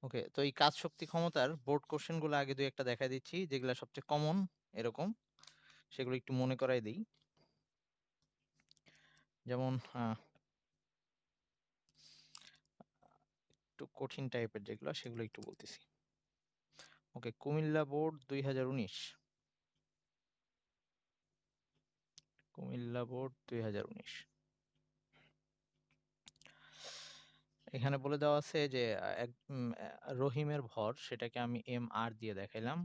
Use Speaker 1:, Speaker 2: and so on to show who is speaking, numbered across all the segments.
Speaker 1: ওকে, তো এই কাজ শক্তি ক্ষমতার বোর্ড কোশ্চেন গুলো আগে দুই একটা দেখা দিচ্ছি, যেগুলো সবচেয়ে কমন এরকম, সেগুলো একটু মনে করাই দিই। যেমন একটু কঠিন টাইপের যেগুলো, সেগুলো একটু বলতেছি। ওকে, কুমিল্লা বোর্ড 2019, কুমিল্লা বোর্ড 2019। এখানে বলে দেওয়া আছে যে রহিমের ভর, সেটাকে আমি আর দিয়ে দেখাইলাম।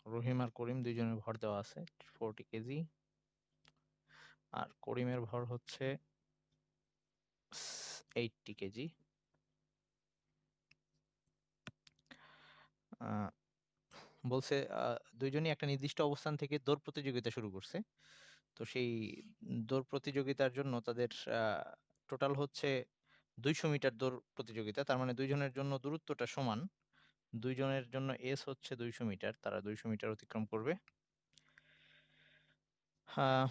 Speaker 1: রহিম আর করিম দুইজনের ভর দেওয়া আছে 40 কেজি, আর করিমের ভর হচ্ছে 80 কেজি। বলছে দুইজনই একটা নির্দিষ্ট অবস্থান থেকে দৌড় প্রতিযোগিতা শুরু করছে। তো সেই দৌড় প্রতিযোগিতার জন্য তাদের টোটাল হচ্ছে 200 মিটার দৌড় প্রতিযোগিতা। তার মানে দুইজনের জন্য দূরত্বটা সমান। দুইজনের জন্য এস হচ্ছে 200 মিটার, তারা 200 মিটার অতিক্রম করবে। আহ,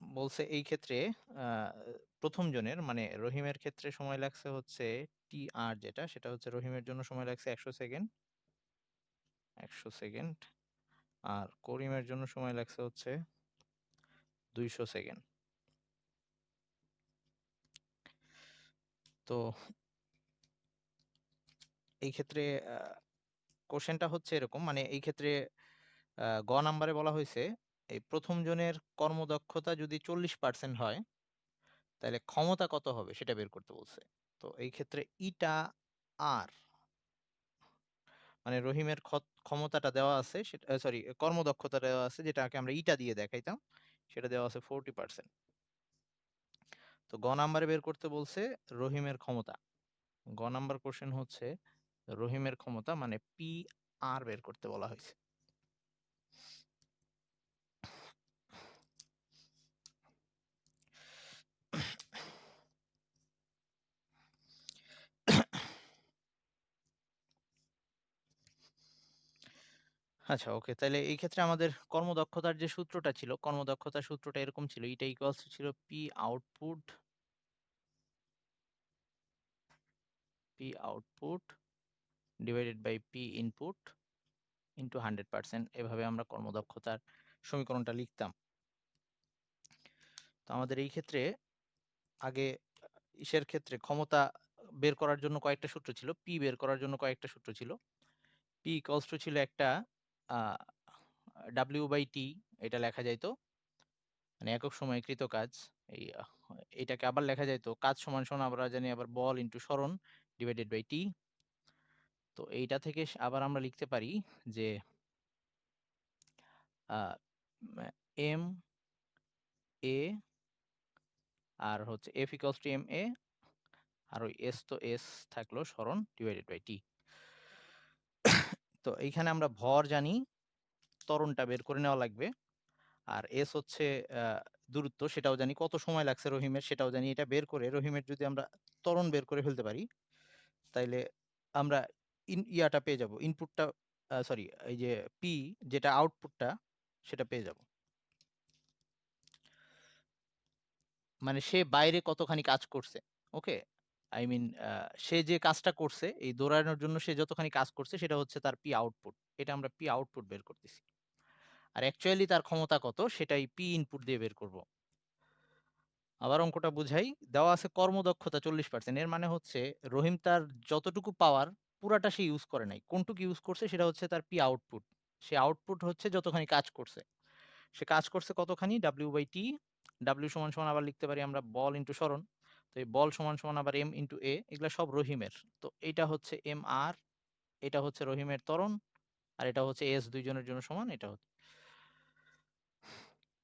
Speaker 1: বলছে এই ক্ষেত্রে আহ, প্রথম জনের মানে রহিমের ক্ষেত্রে সময় লাগছে হচ্ছে টি আর, যেটা সেটা হচ্ছে রহিমের জন্য সময় লাগছে 100 সেকেন্ড, 100 সেকেন্ড। আর করিমের জন্য সময় লাগছে হচ্ছে 200 সেকেন্ড। তো এই ক্ষেত্রে কোশ্চেনটা হচ্ছে এরকম, মানে এই ক্ষেত্রে গ নাম্বারে বলা হয়েছে এই প্রথম জনের কর্মদক্ষতা যদি 40% হয়, তাহলে ক্ষমতা কত হবে সেটা বের করতে বলছে। তো এই ক্ষেত্রে ইটা আর, মানে রহিমের ক্ষমতাটা দেওয়া আছে, সেটা সরি কর্মদক্ষতা দেওয়া আছে, যেটাকে আমরা ইটা দিয়ে দেখাইতাম, সেটা দেওয়া আছে 40%। তো গ নাম্বারে বের করতে বলছে রহিমের ক্ষমতা। গ নাম্বার কোশ্চেন হচ্ছে রহিমের ক্ষমতা মানে পি আর বের করতে বলা হয়েছে। আচ্ছা, ওকে, তাহলে এই ক্ষেত্রে আমাদের কর্মদক্ষতার যে সূত্রটা ছিল, কর্মদক্ষতার সূত্রটা এরকম ছিল, এটা ইকুয়ালস ছিল P output divided by P input into 100%। এভাবে আমরা কর্মদক্ষতার সমীকরণটা লিখতাম। তো আমাদের এই ক্ষেত্রে আগে ইসের ক্ষেত্রে ক্ষমতা বের করার জন্য কয়েকটা সূত্র ছিল, পি বের করার জন্য কয়েকটা সূত্র ছিল। পি ইকুয়ালস টু ছিল একটা ডাব্লিউ বাই টি, এটা লেখা যাইতো মানে একক সময়ে কৃত কাজ। এই এটাকে আবার লেখা যাইতো কাজ সমান সমান আমরা জানি আবার বল ইন্টু সরণ ডিভাইডেড বাই টি। তো এইটা থেকে আবার আমরা লিখতে পারি যে এম এ আর হচ্ছে F equals to M A, আর ওই এস তো এস থাকলো সরণ ডিভাইডেড বাই টি। তো এইখানে আমরা ভর জানি, ত্বরণটা বের করে নেওয়া লাগবে। আর এস হচ্ছে দূরত্ব, সেটাও জানি, কত সময় লাগছে রহিমের সেটাও জানি। এটা বের করে রহিমের যদি আমরা ত্বরণ বের করে ফেলতে পারি, তাইলে আমরা ইয়াটা পেয়ে যাব, ইনপুটটা সরি এই যে পি যেটা আউটপুটটা সেটা পেয়ে যাব। মানে সে বাইরে কতখানি কাজ করছে। ওকে, আই মিন সে যে কাজটা করছে এই দৌড়ানোর জন্য, সে যতখানি কাজ করছে সেটা হচ্ছে তার পি আউটপুট। এটা আমরা পি আউটপুট বের করতেছি। আর অ্যাকচুয়ালি তার ক্ষমতা কত সেটাই পি ইনপুট দিয়ে বের করব। আবার অঙ্কটা বুঝাই, দেওয়া আছে কর্মদক্ষতা 40%। এর মানে হচ্ছে রহিম তার যতটুকু পাওয়ার পুরাটা সে ইউজ করে নাই, কোনটুকু ইউজ করছে সেটা হচ্ছে তার পি আউটপুট। সে আউটপুট হচ্ছে যতখানি কাজ করছে। সে কাজ করছে কতখানি, ডাব্লিউ বাই টি। ডাব্লিউ সমান সমান আবার লিখতে পারি আমরা বল ইন্টু সরণ। তো এই বল সমান সমান আবার এম ইন্টু এ, এগুলা সব রহিমের। তো এটা হচ্ছে এম আর, এটা হচ্ছে রহিমের ত্বরণ, আর এটা হচ্ছে এস, দুইজনের জন্য সমান। এটা হচ্ছে,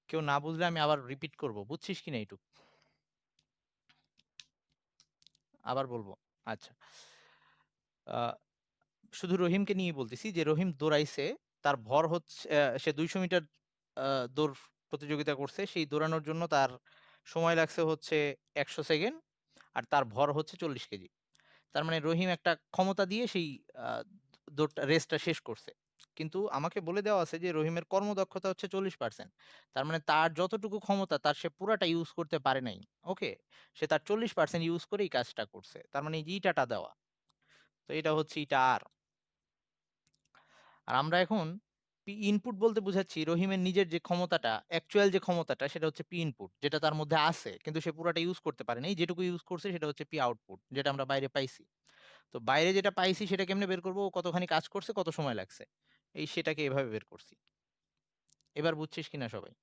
Speaker 1: কেউ না বুঝলে আমি আবার রিপিট করব, বুঝছিস কিনা এইটুক আবার বলবো। আচ্ছা, আহ, শুধু রহিমকে নিয়ে বলতেছি যে রহিম দৌড়াইছে, তার ভর হচ্ছে সে 200 মিটার দৌড় প্রতিযোগিতা করছে, সেই দৌড়ানোর জন্য তার সময় লাগছে হচ্ছে 100 সেকেন্ড, আর তার ভর হচ্ছে 40 কেজি। তার মানে রহিম একটা ক্ষমতা দিয়ে সেই দৌড়টা রেসটা শেষ করছে। কিন্তু আমাকে বলে দেওয়া আছে যে রহিমের কর্মদক্ষতা হচ্ছে 40%। তার মানে তার যতটুকু ক্ষমতা তার সে পুরাটা ইউজ করতে পারে নাই। ওকে, সে তার 40% ইউজ করে এই কাজটা করছে। তার মানে এই যে ইটাটা দেওয়া, তো এটা হচ্ছে ইটা আর। আর আমরা এখন পি ইনপুট বলতে বুঝাচ্ছি রহিমের নিজের যে ক্ষমতাটা, অ্যাকচুয়াল যে ক্ষমতাটা সেটা হচ্ছে পি ইনপুট যেটা তার মধ্যে আছে। কিন্তু সে পুরাটা ইউজ করতে পারে নাই। যেটুকু ইউজ করছে সেটা হচ্ছে পি আউটপুট যেটা আমরা বাইরে পাইছি। তো বাইরে যেটা পাইছি সেটা কেমনে বের করব? ও কতখানি কাজ করছে, কত সময় লাগছে। সেটাকে এভাবে বের করছি। এবার বুঝছিস কিনা সবাই?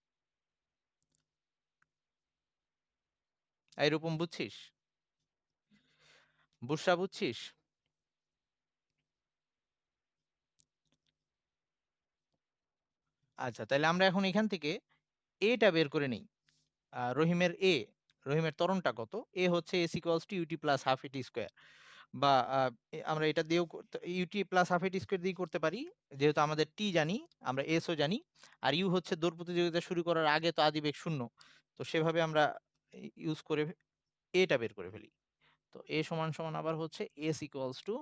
Speaker 1: রূপম বুঝছিস? বুসরা বুঝছিস? আচ্ছা, তাইলে আমরা এখন এখান থেকে টা বের করে নেই। রহিমের রহিমের ত্বরণটা কত? হচ্ছে s equals to ut plus half at square বা আমরা এটা দিয়েও ut plus half at square দিয়েই করতে পারি। যেহেতু আমাদের t জানি, আমরা s ও জানি। আর u হচ্ছে দৌড় প্রতিযোগিতা শুরু করার আগে তো আদিবেগ 0। তো সেভাবে আমরা ইউজ করে টা বের করে ফেলি। তো সমান আবার হচ্ছে s equals to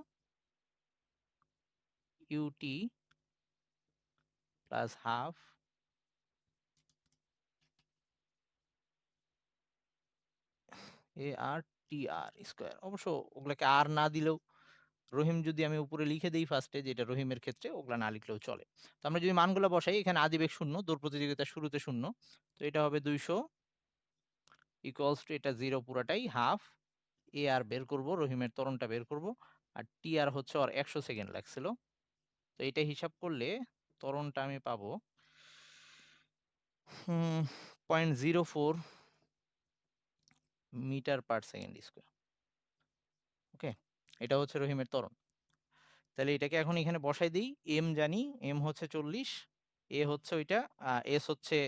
Speaker 1: ut plus half ar tr square. অবশ্য ওগুলাকে আর না দিলেও রহিম যদি আমি উপরে লিখে দেই ফার্স্টে যেটা রহিমের ক্ষেত্রে ওগুলা না লিখলেও চলে। তো আমরা যদি মানগুলা বসাই এখানে আদিবেগ 0, দৌড় প্রতিযোগিতার শুরুতে 0। তো এটা হবে 200 ইকুয়ালস টু এটা 0 পুরাটাই হাফ আর বের করব, রহিমের ত্বরণটা বের করব। আর আর হচ্ছে ওর 100 সেকেন্ড লাগছিল। তো এটা হিসাব করলে ত্বরণটা আমি পাবো 0.04 মিটার পার সেকেন্ড স্কয়ার। ওকে, এটা হচ্ছে রহিমের ত্বরণ। তাহলে এটাকে এখন এখানে বসাই দিই। এম জানি, এম হচ্ছে 40, হচ্ছে ওইটা, এস হচ্ছে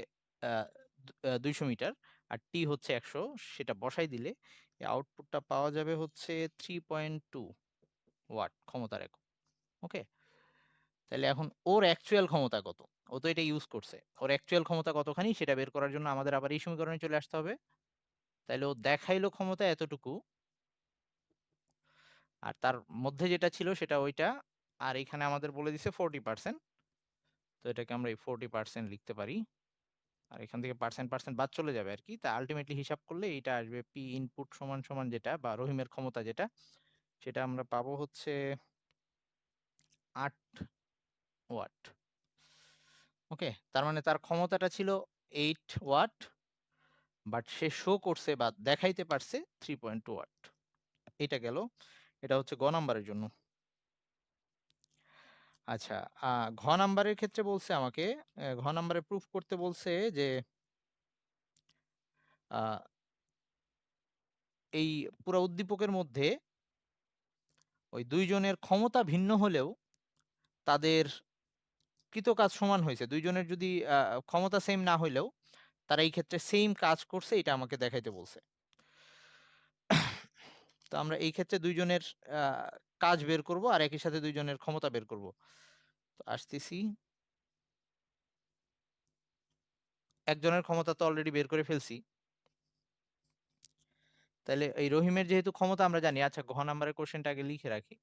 Speaker 1: 200 মিটার, আর টি হচ্ছে 100। সেটা বসাই দিলে আউটপুটটা পাওয়া যাবে হচ্ছে 3.2 ওয়াট ক্ষমতার একক। ওকে, তাহলে এখন ওর অ্যাকচুয়াল ক্ষমতা কত? ও তো এটা ইউজ করছে। ওর অ্যাকচুয়াল ক্ষমতা কতখানি সেটা বের করার জন্য আমাদের আবার এই সমীকরণে চলে আসতে হবে। তাহলে ও দেখাইলো ক্ষমতা এতটুকু, আর তার মধ্যে যেটা ছিল সেটা ওইটা, আর এখানে আমাদের বলে দিছে 40%। তো এটাকে আমরা এই 40% লিখতে পারি। আর এখান থেকে পার্সেন্ট বাদ চলে যাবে আরকি। তা আল্টিমেটলি হিসাব করলে এইটা আসবে পি ইনপুট সমান যেটা বা রহিমের ক্ষমতা যেটা, সেটা আমরা পাবো হচ্ছে 8 ওয়াট। ওকে? তার মানে তার ক্ষমতাটা ছিল 8 ওয়াট, বাট সে শো করছে বা দেখাইতে পারছে 3.2 ওয়াট। এটা গেল। এটা হচ্ছে গ নাম্বারের জন্য। আচ্ছা, আ ঘ নাম্বারের ক্ষেত্রে বলছে আমাকে, ঘ নাম্বারে প্রুফ করতে বলছে যে আ এই পুরা উদ্দীপকের মধ্যে ওই ২ জনের ক্ষমতা ভিন্ন হলেও তাদের কৃত কাজ সমান হইছে। ২ জনের যদি ক্ষমতা সেম না হইলেও তারা এই ক্ষেত্রে সেইম কাজ করছে এটা আমাকে দেখাইতে বলছে। তো আমরা এই ক্ষেত্রে ২ জনের আ কাজ বের করব আর একই সাথে ২ জনের ক্ষমতা বের করব। তো আসতেছি। একজনের ক্ষমতা তো অলরেডি বের করে ফেলছি। তাইলে এই রহিমের যেহেতু ক্ষমতা আমরা জানি, আচ্ছা ঘ নাম্বারের কোয়েশ্চেনটা আগে লিখে রাখি।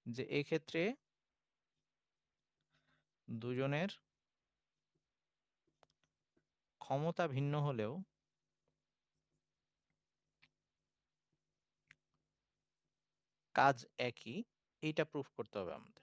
Speaker 1: যে এক্ষেত্রে ২ জনের ক্ষমতা ভিন্ন হলেও কাজ একই, এইটা প্রুফ করতে হবে আমাদের।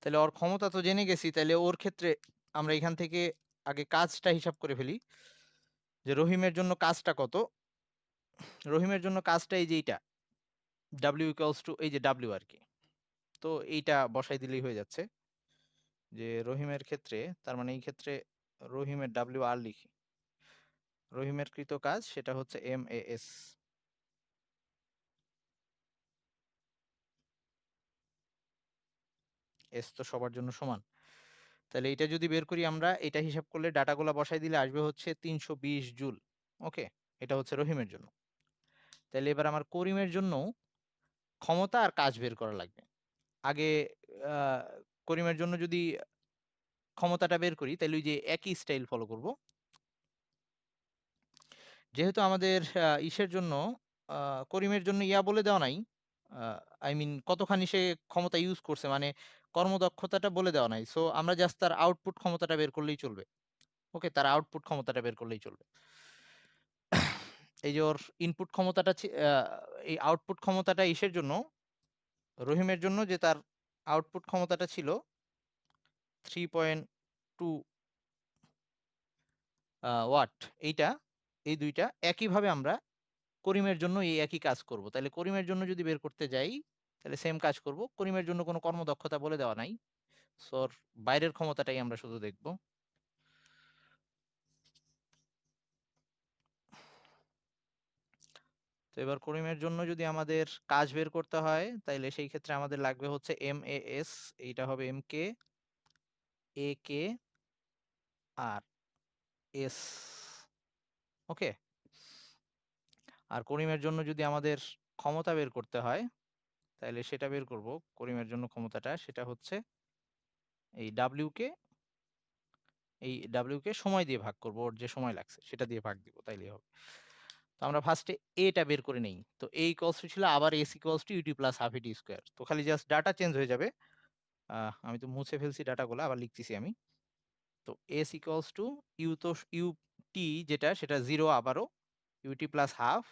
Speaker 1: তাইলে ওর ক্ষমতা তো জেনে গেছি, তাইলে ওর ক্ষেত্রে আমরা এখান থেকে আগে কাজটা হিসাব করে ফেলি। যে রহিমের জন্য কাজটা কত? রহিমের জন্য কাজটা এই যে এইটা। W equals to এই যে W আরকি। তো এইটা বসাই দিলেই হয়ে যাচ্ছে। যে রহিমের ক্ষেত্রে তার মানে এই ক্ষেত্রে রহিমের WR লিখি। রহিমের কৃত কাজ সেটা হচ্ছে MAS। S তো সবার জন্য সমান। তাহলে এটা যদি বের করি আমরা, এটা হিসাব করলে ডাটাগুলা বসাই দিলে আসবে হচ্ছে ৩২০ জুল। ওকে? এটা হচ্ছে রহিমের জন্য। তাইলে এবার আমার করিমের জন্যও ক্ষমতা আর কাজ বের করা লাগবে। আগে আ করিমের জন্য যদি ক্ষমতাটা বের করি তাইলে ওই যে একই স্টাইল ফলো করব। যেহেতু আমাদের ইসের জন্য আ করিমের জন্য বলে দেওয়া নাই। আ আই মিন কতখানি সে ক্ষমতা ইউজ করছে, মানে কর্মদক্ষতাটা বলে দেওয়া নাই। সো আমরা জাস্ট তার আউটপুট ক্ষমতাটা বের করলেই চলবে। ওকে, তার আউটপুট ক্ষমতাটা বের করলেই চলবে। এই যে ওর ইনপুট ক্ষমতাটা এই আউটপুট ক্ষমতাটা ইসের জন্য, রহিমের জন্য, যে তার আউটপুট ক্ষমতাটা ছিল 3.2 ওয়াট। এইটা, এই দুইটা একইভাবে আমরা করিমের জন্য এই একই কাজ করব। তাহলে করিমের জন্য যদি বের করতে যাই, তাহলে সেম কাজ করব। করিমের জন্য কোনো কর্মদক্ষতা বলে দেওয়া নাই, সো ওর বাইরের ক্ষমতাটাই আমরা শুধু দেখব। তো এবার করিমের জন্য যদি আমাদের কাজ বের করতে হয়, তাইলে সেই ক্ষেত্রে আমাদের লাগবে হচ্ছে MAS, এইটা হবে MK, AK আর S। ওকে, আর করিমের জন্য যদি আমাদের ক্ষমতা বের করতে হয়, তাহলে সেটা বের করব। করিমের জন্য ক্ষমতাটা সেটা হচ্ছে এই W কে সময় দিয়ে ভাগ করব, ওর যে সময় লাগছে সেটা দিয়ে ভাগ দিব, তাইলেই হবে। তো আমরা ফার্স্টে এটা বের করে নেই। তো A ইকুয়ালস টু ছিল আবার S equals to UT plus half ET square. তো খালি জাস্ট ডাটা চেঞ্জ হয়ে যাবে। আমি তো মুছে ফেলছি ডাটাগুলো, আবার লিখতেছি আমি। তো S ইকুয়ালস টু UT যেটা, সেটা 0 আবারও, UT plus half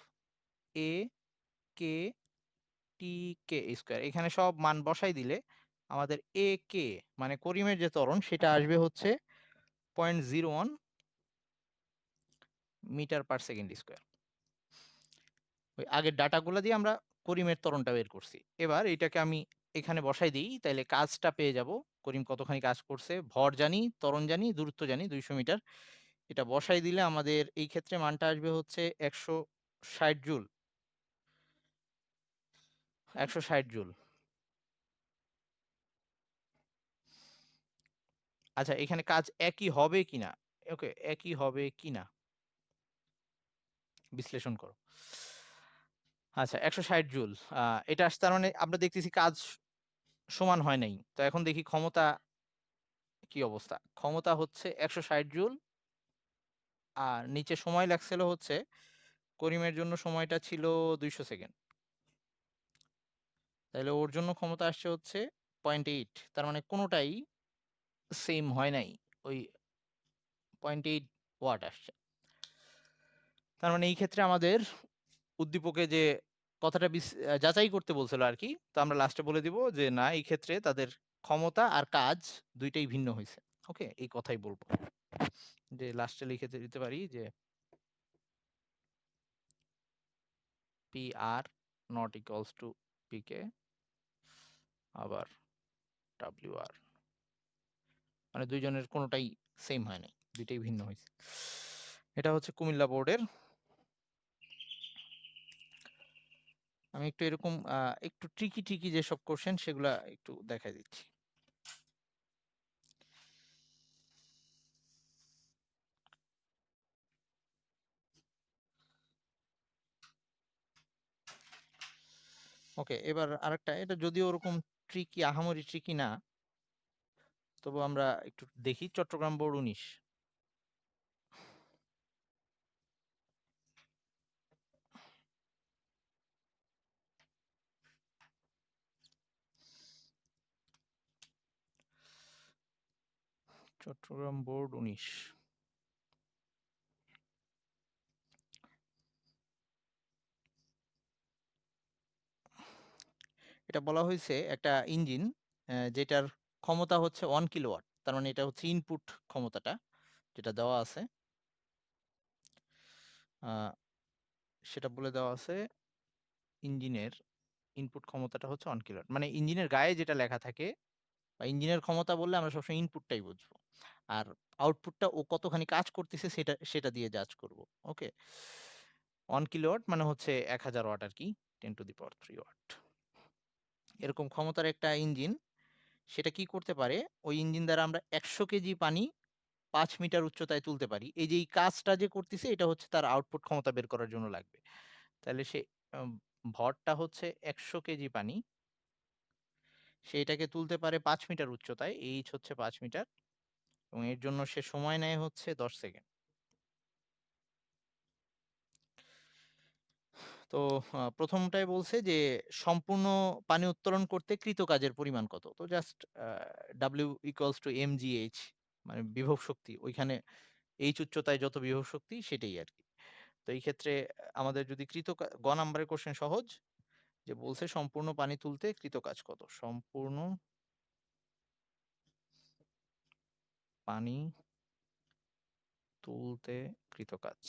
Speaker 1: A K T K square. এখানে সব মান বসাই দিলে আমাদের AK মানে করিমের যে ত্বরণ, সেটা আসবে হচ্ছে 0.01 মিটার পার সেকেন্ড স্কয়ার। ওই আগের ডাটাগুলো দিয়ে আমরা করিমের ত্বরণটা বের করছি। এবার এটাকে আমি এখানে বসাই দিই, তাইলে কাজটা পেয়ে যাব। করিম কতখানি কাজ করছে, ভর জানি, ত্বরণ জানি, দূরত্ব জানি 200 মিটার। এটা বসাই দিলে আমাদের এই ক্ষেত্রে মানটা আসবে হচ্ছে 160 জুল। 160 জুল। আচ্ছা, এখানে কাজ একই হবে কিনা, ওকে, একই হবে কিনা বিশ্লেষণ করো। আচ্ছা, 160 জুল। এটা আসছে, তার মানে আমরা দেখতেছি কাজ সমান হয় নাই। তো এখন দেখি ক্ষমতা কি অবস্থা। ক্ষমতা হচ্ছে 160 জুল, আর নিচে সময় লাগছিল হচ্ছে, করিমের জন্য সময়টা ছিল 200 সেকেন্ড। তাহলে ওর জন্য ক্ষমতা আসছে হচ্ছে 0.8। তার মানে কোনোটাই সেম হয় নাই, ওই 0.8 ওয়াট আসছে। তার মানে এই ক্ষেত্রে আমাদের উদ্দীপকে যে কথাটা যাচাই করতে বলছিল আর কি, তো আমরা লাস্টে বলে দিব যে না, এই ক্ষেত্রে তাদের ক্ষমতা আর কাজ দুইটাই ভিন্ন হয়েছে। ওকে, এই কথাই বলবো, যে লাস্টে লিখে দিতে পারি যে PR not equals to PK আবার WR, মানে দুইজনের কোনোটাই সেম হয় নাই, দুইটাই ভিন্ন হয়েছে। এটা হচ্ছে কুমিল্লা বোর্ডের। আমি একটু এরকম একটু ট্রিকি ট্রিকি যেসব কোশ্চেন, সেগুলা একটু দেখাই দিচ্ছি। ওকে, এবার আরেকটা, এটা যদিও ওরকম ট্রিকি, আহামরি ট্রিকি না, তবু আমরা একটু দেখি। Chattogram board 19, Chattogram board 19। এটা বলা হয়েছে একটা ইঞ্জিন যেটার ক্ষমতা হচ্ছে 1 কিলোওয়াট। তার মানে এটা হচ্ছে ইনপুট ক্ষমতাটা যেটা দেওয়া আছে, আহ, সেটা বলে দেওয়া আছে। ইঞ্জিনের ইনপুট ক্ষমতাটা হচ্ছে 1 কিলোওয়াট, মানে ইঞ্জিনের গায়ে যেটা লেখা থাকে, বা ইঞ্জিনের ক্ষমতা বললে আমরা সবসময় ইনপুটটাই বুঝবো, আর আউটপুটটা ও কতখানি কাজ করতেছে সেটা সেটা দিয়ে জাজ করব। ওকে, 1 কিলোওয়াট মানে হচ্ছে 1000 ওয়াট আর কি, 10⁻³ ওয়াট। এরকম ক্ষমতার একটা ইঞ্জিন, সেটা কি করতে পারে, ওই ইঞ্জিন দ্বারা আমরা 100 কেজি পানি 5 মিটার উচ্চতায় তুলতে পারি। এই যে এই কাজটা যে করতেছে, এটা হচ্ছে তার আউটপুট ক্ষমতা বের করার জন্য লাগবে। তাহলে সে ভরটা হচ্ছে 100 কেজি পানি, সেটাকে তুলতে পারে 5 মিটার উচ্চতায়, এইচ হচ্ছে 5 মিটার, এবং এর জন্য সে সময় নেয় হচ্ছে 10 সেকেন্ড। তো প্রথমটায় বলছে যে সম্পূর্ণ পানি উত্তোলন করতে কৃত কাজের পরিমাণ কত? তো just W equals to mgh, মানে বিভব শক্তি। ওইখানে h উচ্চতায় যত বিভব শক্তি সেটাই আরকি। তো এই ক্ষেত্রে আমাদের যদি গ নাম্বারের কোশ্চেন সহজ, যে বলছে সম্পূর্ণ পানি তুলতে কৃত কাজ কত? সম্পূর্ণ পানি তুলতে কৃত কাজ।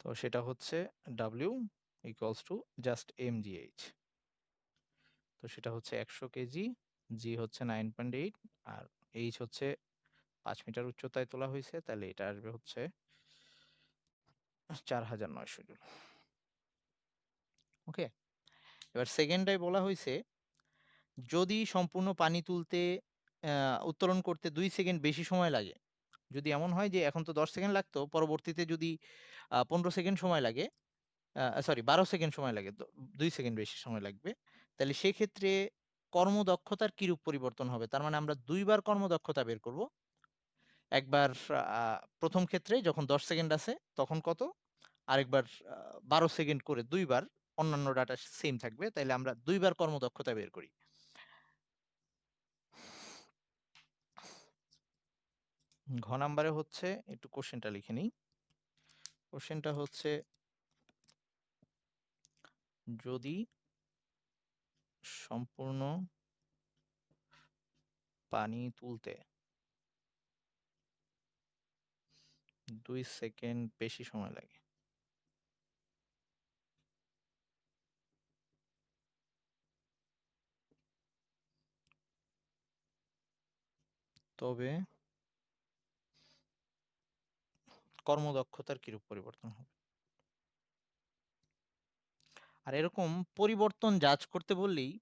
Speaker 1: তো সেটা হচ্ছে W equals to just mgh। তো সেটা হচ্ছে 100 কেজি, G হচ্ছে 9.8, আর H হচ্ছে 5 মিটার উচ্চতায় তোলা হয়েছে, তাহলে এটা আসবে হচ্ছে 4900 জুল। ওকে, এবার সেকেন্ডটায় বলা হয়েছে যদি সম্পূর্ণ পানি তুলতে উত্তোলন করতে 2 সেকেন্ড বেশি সময় লাগে, যদি এমন হয় যে এখন তো 10 সেকেন্ড লাগতো, পরবর্তীতে যদি 15 সেকেন্ড সময় লাগে, সরি 12 সেকেন্ড সময় লাগে, 2 সেকেন্ড বেশি সময় লাগবে, তাহলে সেক্ষেত্রে কর্মদক্ষতার কিরূপ পরিবর্তন হবে? তার মানে আমরা দুইবার কর্মদক্ষতা বের করব। একবার প্রথম ক্ষেত্রে যখন 10 সেকেন্ড আছে তখন কত, আরেকবার 12 সেকেন্ড করে দুইবার, অন্যান্য ডাটা সেম থাকবে, তাইলে আমরা দুইবার কর্মদক্ষতা বের করি। ঘ নাম্বারে হচ্ছে, একটু কোশ্চেনটা লিখে নিই। কোশ্চেনটা হচ্ছে যদি সম্পূর্ণ পানি তুলতে 2 সেকেন্ড বেশি সময় লাগে, তবে কর্মদক্ষতার কিরূপ পরিবর্তন হবে? আর এরকম পরিবর্তন জাজ করতে বললেই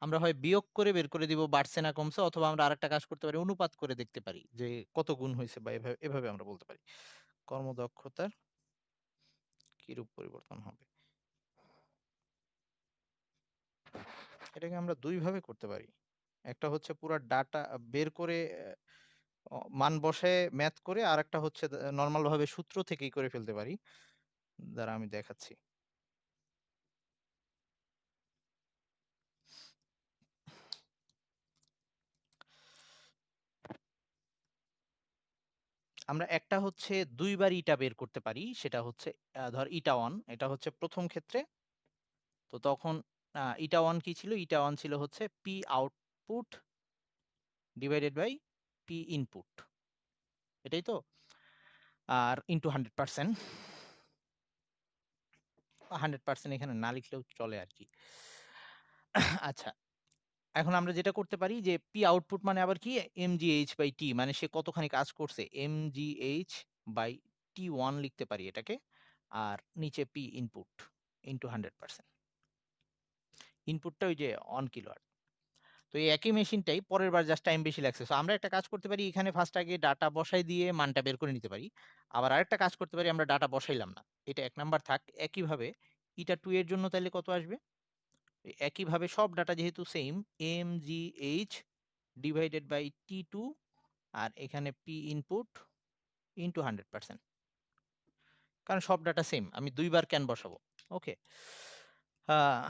Speaker 1: আমরা হয় বিয়োগ করে বের করে দিব বাড়ছে না কমছে, অথবা আমরা আরেকটা কাজ করতে পারি, অনুপাত করে দেখতে পারি যে কত গুণ হয়েছে, বা এভাবে এভাবে আমরা বলতে পারি কর্মদক্ষতার কিরূপ পরিবর্তন হবে। এটাকে আমরা দুই ভাবে করতে পারি। একটা হচ্ছে পুরা ডাটা বের করে মান বসায় ম্যাথ করে, আর একটা হচ্ছে নর্মাল ভাবে সূত্র থেকেই করে ফেলতে পারি। দ্বারা আমি দেখাচ্ছি। আমরা একটা হচ্ছে দুইবার ইটা বের করতে পারি, সেটা হচ্ছে ধর ইটা 1, এটা হচ্ছে প্রথম ক্ষেত্রে। তো তখন ইটা 1 কি ছিল? ইটা 1 ছিল হচ্ছে P output divided by P input, এটাই তো, আর ইন্টু 100%। 100% এখানে না লিখলেও চলে আর কি। আচ্ছা, এখন আমরা যেটা করতে পারি যে পি আউটপুট মানে আবার কি, mgh বাই টি, মানে সে কতখানি কাজ করছে, mgh বাই t1 লিখতে পারি এটাকে, আর নিচে পি ইনপুট ইন্টু 100%। ইনপুটটা ওই যে 1 কিলোওয়াট। তো এই একই মেশিনটাই পরের বার জাস্ট টাইম বেশি লাগছে, সো আমরা একটা কাজ করতে পারি, এখানে ফার্স্ট আগে ডাটা বসাই দিয়ে মানটা বের করে নিতে পারি। আবার আরেকটা কাজ করতে পারি, আমরা ডাটা বসাইলাম না, এটা 1 নাম্বার থাক। একইভাবে ইটা 2 এর জন্য তাইলে কত আসবে? একইভাবে সব ডাটা যেহেতু same, mgh divided by t2, আর এখানে p ইনপুট ইনটু 100%, কারণ সব ডাটা সেম, আমি দুইবার কেন বসাবো? ওকে,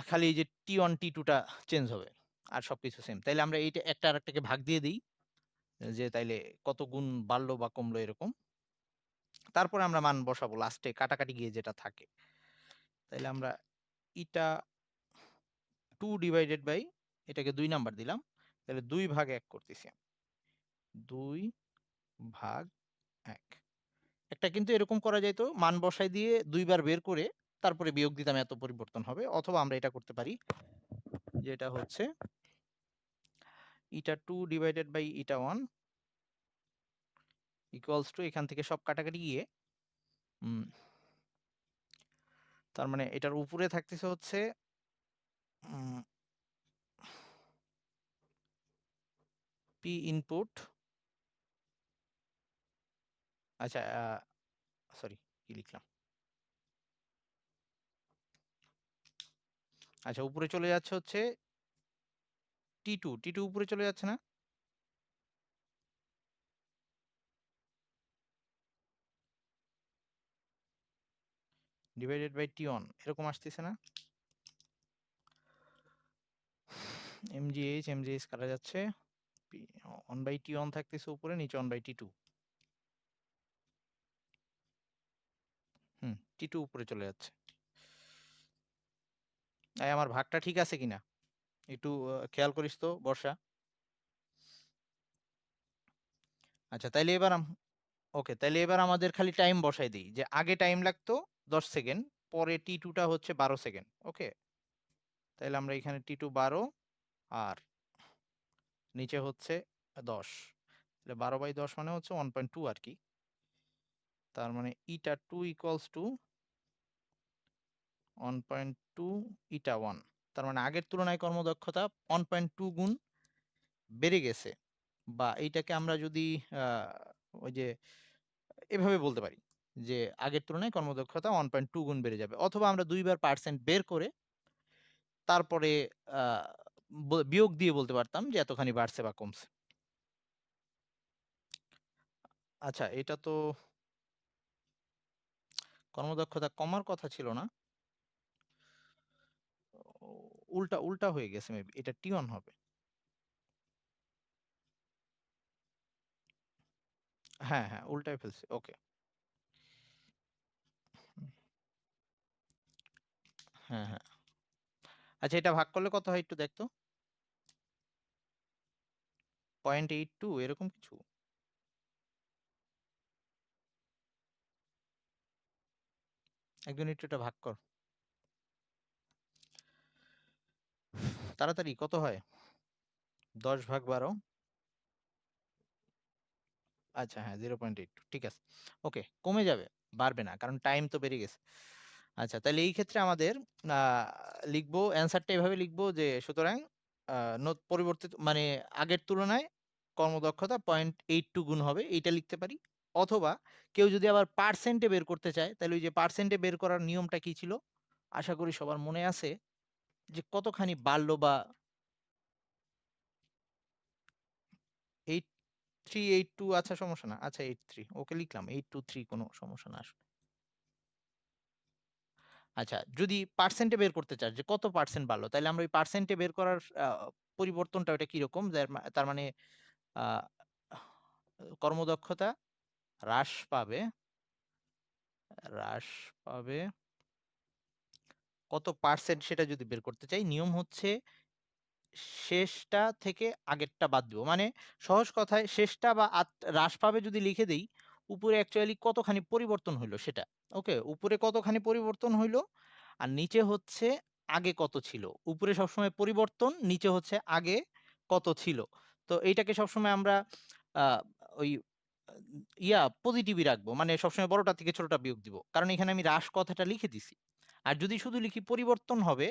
Speaker 1: খালি এই যে t1 t2 টা চেঞ্জ হবে, আর সবকিছু সেম। তাইলে আমরা এইটা একটা আরেকটাকে ভাগ দিয়ে দিই, যে তাইলে কত গুণ বাড়লো বা কমলো এরকম। তারপরে আমরা মান বসাবো লাস্টে কাটাকাটি গিয়ে যেটা থাকে। তাইলে আমরা ইটা 2 ডিভাইডেড বাই, এটাকে 2 নাম্বার দিলাম, তাহলে 2 ভাগ 1 করতেছি, 2 ভাগ 1। একটা কিন্তু এরকম করা যাইতো, মান বসাই দিয়ে দুইবার বের করে তারপরে বিয়োগ দিতাম, এত পরিবর্তন হবে। অথবা আমরা এটা করতে পারি, যেটা হচ্ছে eta 2 divided by eta 1 equals to, এখান থেকে সব কাটাকাটি গিয়ে তার মানে এটার উপরে থাকতেছে হচ্ছে পি ইনপুট, আচ্ছা সরি কি লিখলাম, আচ্ছা উপরে চলে যাচ্ছে হচ্ছে টি টু উপরে চলে যাচ্ছে না, ডিভাইডেড বাই টি অন এরকম আসতেছে না? এমজিএইচ কাটা যাচ্ছে, অন বাই টি অন থাকতেছে উপরে, নিচে অন by T two. T two উপরে চলে যাচ্ছে। আমার ভাগটা ঠিক আছে কিনা একটু খেয়াল করিস তো বর্ষা। আচ্ছা তাইলে এবার ওকে, তাইলে এবার আমাদের খালি টাইম বসাই দিই, যে আগে টাইম লাগতো 10 সেকেন্ড, পরে টি টুটা হচ্ছে 12 সেকেন্ড। ওকে, তাইলে আমরা এখানে টি টু 12 আর নিচে হচ্ছে 10, তাহলে 12/10 মানে হচ্ছে 1.2 আর কি। তার মানে ইটা 2 ইকুয়ালস টু 1.2 ইটা 1। তার মানে আগের তুলনায় কর্মদক্ষতা 1.2 গুণ বেড়ে গেছে। বা এইটাকে আমরা যদি আহ, ওই যে এভাবে বলতে পারি যে আগের তুলনায় কর্মদক্ষতা 1.2 গুণ বেড়ে যাবে, অথবা আমরা 2বার পার্সেন্ট বের করে তারপরে আহ, বিয়োগ দিয়ে বলতে পারতাম যে এতখানি বাড়ছে বা কমছে। আচ্ছা এটা তো কর্মদক্ষতা কমার কথা ছিল না, উল্টা উল্টা হয়ে গেছে, মেবি এটা টি অন হবে। হ্যাঁ হ্যাঁ, উল্টায় ফেলছি, ওকে। হ্যাঁ হ্যাঁ। আচ্ছা এটা ভাগ করলে কত হয় একটু দেখতো, 0.82 এরকম কিছু। একজন একটু এটা ভাগ কর তাড়াতাড়ি, কত হয়? 10/12। আচ্ছা হ্যাঁ, 0.82 ঠিক আছে। ওকে, কমে যাবে, বাড়বে না, কারণ টাইম তো বেড়ে গেছে। আচ্ছা তাহলে এই ক্ষেত্রে আমাদের লিখবো, অ্যান্সারটা এভাবে লিখবো যে সুতরাং পরিবর্তিত মানে আগের তুলনায় কর্মদক্ষতা 0.82 গুণ হবে, এইটা লিখতে পারি। অথবা কেউ যদি আবার পার্সেন্টে বের করতে চায়, তাহলে ওই যে পার্সেন্টে বের করার নিয়মটা কি ছিল, আশা করি সবার মনে আছে, যে কতখানি বাড়লো বা 8382, আচ্ছা সমস্যা না, আচ্ছা 83 ওকে লিখলাম, 823 কোনো সমস্যা না আসলে। আচ্ছা যদি পার্সেন্টে বের করতে চাস যে কত পার্সেন্ট বাড়লো, তাহলে আমরা ওই পার্সেন্টে বের করার পরিবর্তনটা ওটা কিরকম, তার মানে আহ, কর্মদক্ষতা হ্রাস পাবে, হ্রাস পাবে কত পার্সেন্ট, সেটা যদি বের করতে চাই, নিয়ম হচ্ছে শেষটা থেকে আগেরটা বাদ দিব। মানে সহজ কথায় শেষটা বা হ্রাস পাবে যদি লিখে দেই, উপরে অ্যাকচুয়ালি কতখানি পরিবর্তন হইলো সেটা। ওকে, উপরে কতখানি পরিবর্তন হইলো আর নিচে হচ্ছে আগে কত ছিল। উপরে সবসময় পরিবর্তন, নিচে হচ্ছে আগে কত ছিল। তো এইটাকে সবসময় আমরা আহ, ওই পজিটিভই রাখবো, মানে সবসময় বড়টা থেকে ছোটটা বিয়োগ দিব, কারণ এখানে আমি হ্রাস কথাটা লিখে দিছি। আর যদি শুধু লিখি পরিবর্তন হবে,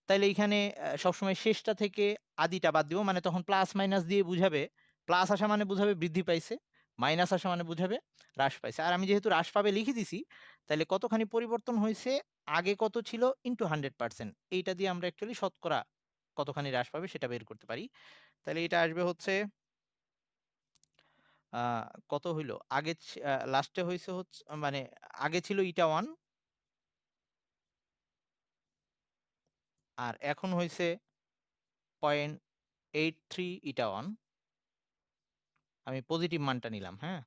Speaker 1: তাইলে এখানে সবসময় শেষটা থেকে আদিটা বাদ দিব, মানে তখন প্লাস মাইনাস দিয়ে বুঝাবে, প্লাস আসা মানে বুঝাবে বৃদ্ধি পাইছে, মাইনাস আসা মানে বুঝাবে হ্রাস পাইছে। আর আমি যেহেতু হ্রাস পাবে লিখে দিছি, তাহলে কতখানি পরিবর্তন হয়েছে, আগে কত ছিল ইন্টু 100%, এইটা দিয়ে আমরা অ্যাকচুয়ালি শতকরা কতখানি হ্রাস পাবে সেটা বের করতে পারি। তাহলে এটা আসবে হচ্ছে কত হইলো, আগে লাস্টে হয়েছে হচ্ছে মানে আগে ছিল ইটা 1 আর এখন হয়েছে 0.83 ইটা 1, আমি পজিটিভ মানটা নিলাম, হ্যাঁ,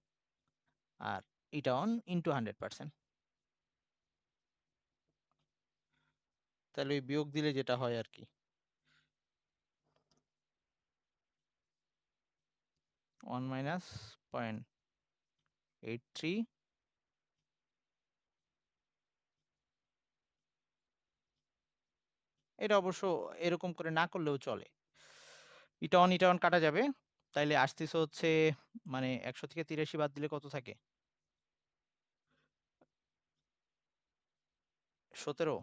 Speaker 1: আর এটা অন ইন্টু 100%। তাহলে ওই বিয়োগ দিলে যেটা হয় আর কি, 1 মাইনাস 0.83, এটা অবশ্য এরকম করে না করলেও চলে, এটা অন কাটা যাবে। তাইলে আসতেছে হচ্ছে মানে 100 থেকে 83 বাদ দিলে কত থাকে, 17।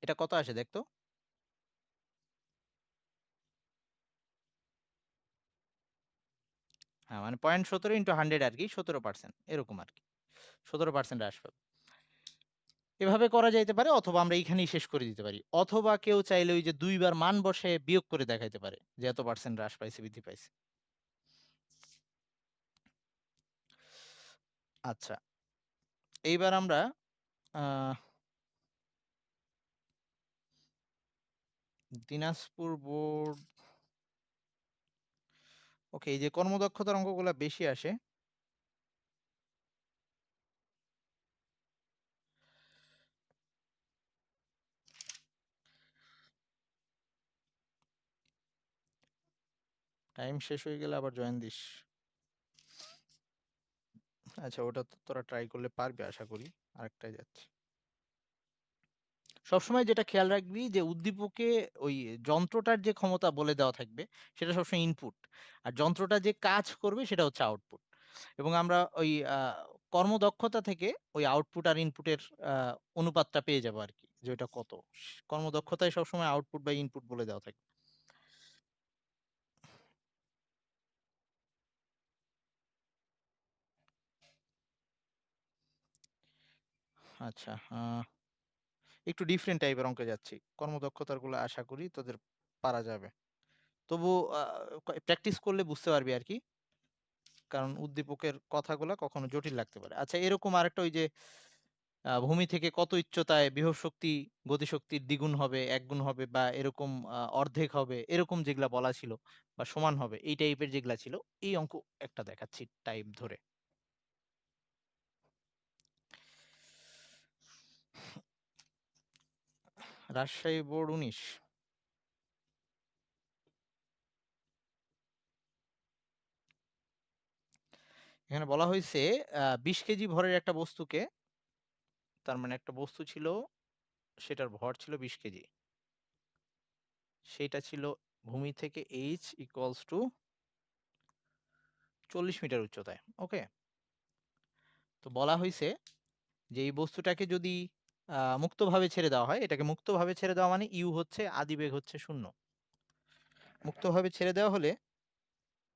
Speaker 1: এটা কত আসে দেখতো, হ্যাঁ মানে 0.17 ইন্টু 100 আর কি, 17% এরকম আর কি, 17% হ্রাস পাবে। এভাবে করা যাইতে পারে, অথবা আমরা এইখানেই শেষ করে দিতে পারি, অথবা কেউ চাইলে ওই যে 2বার মান বসে বিয়োগ করে দেখাইতে পারে যে এত পার্সেন্ট হ্রাস পাইছে বৃদ্ধি পাইছে। আচ্ছা এইবার আমরা আহ, দিনাজপুর বোর্ড, ওকে, এই যে কর্মদক্ষতার অঙ্কগুলো বেশি আসে, টাইম শেষ হয়ে গেলে আবার জয়েন দিস। আচ্ছা, ওটা তো তোরা ট্রাই করলে পারবে আশা করি। আরেকটাই যাচ্ছে। সবসময় যেটা খেয়াল রাখবি যে উদ্দীপকে ওই যন্ত্রটার যে ক্ষমতা বলে দেওয়া থাকবে সেটা সবসময় ইনপুট, আর যন্ত্রটা যে কাজ করবে সেটা হচ্ছে আউটপুট। এবং আমরা ওই কর্মদক্ষতা থেকে ওই আউটপুট আর ইনপুটের অনুপাতটা পেয়ে যাবো আর কি, যে ওটা কত। কর্মদক্ষতায় সবসময় আউটপুট বা ইনপুট বলে দেওয়া থাকবে। আচ্ছা, একটু ডিফারেন্ট টাইপের অঙ্কে যাচ্ছি। কর্মদক্ষতার গুলো আশা করি তোদের পারা যাবে, তবু প্র্যাকটিস করলে বুঝতে পারবি আর কি, কারণ উদ্দীপকের কথাগুলো কখনো জটিল লাগতে পারে। আচ্ছা, এরকম আরেকটা, ওই যে ভূমি থেকে কত উচ্চতায় বিভব শক্তি গতিশক্তির দ্বিগুণ হবে, একগুণ হবে, বা এরকম অর্ধেক হবে, এরকম যেগুলা বলা ছিল, বা সমান হবে, এই টাইপের যেগুলা ছিল, এই অঙ্ক একটা দেখাচ্ছি টাইপ ধরে। রাজশাহী বোর্ড 19। এখানে বলা হয়েছে 20 কেজি ভরের একটা বস্তুকে, তার মানে একটা বস্তু ছিল, সেটার ভর ছিল 20 কেজি, সেটা ছিল ভূমি থেকে এইচ ইকুয়ালস টু 40 মিটার উচ্চতায়। ওকে, তো বলা হয়েছে যে এই বস্তুটাকে যদি মুক্তভাবে ছেড়ে দেওয়া হয়, এটাকে মুক্তভাবে ছেড়ে দেওয়া মানে ইউ হচ্ছে আদিবেগ হচ্ছে 0। মুক্তভাবে ছেড়ে দেওয়া হলে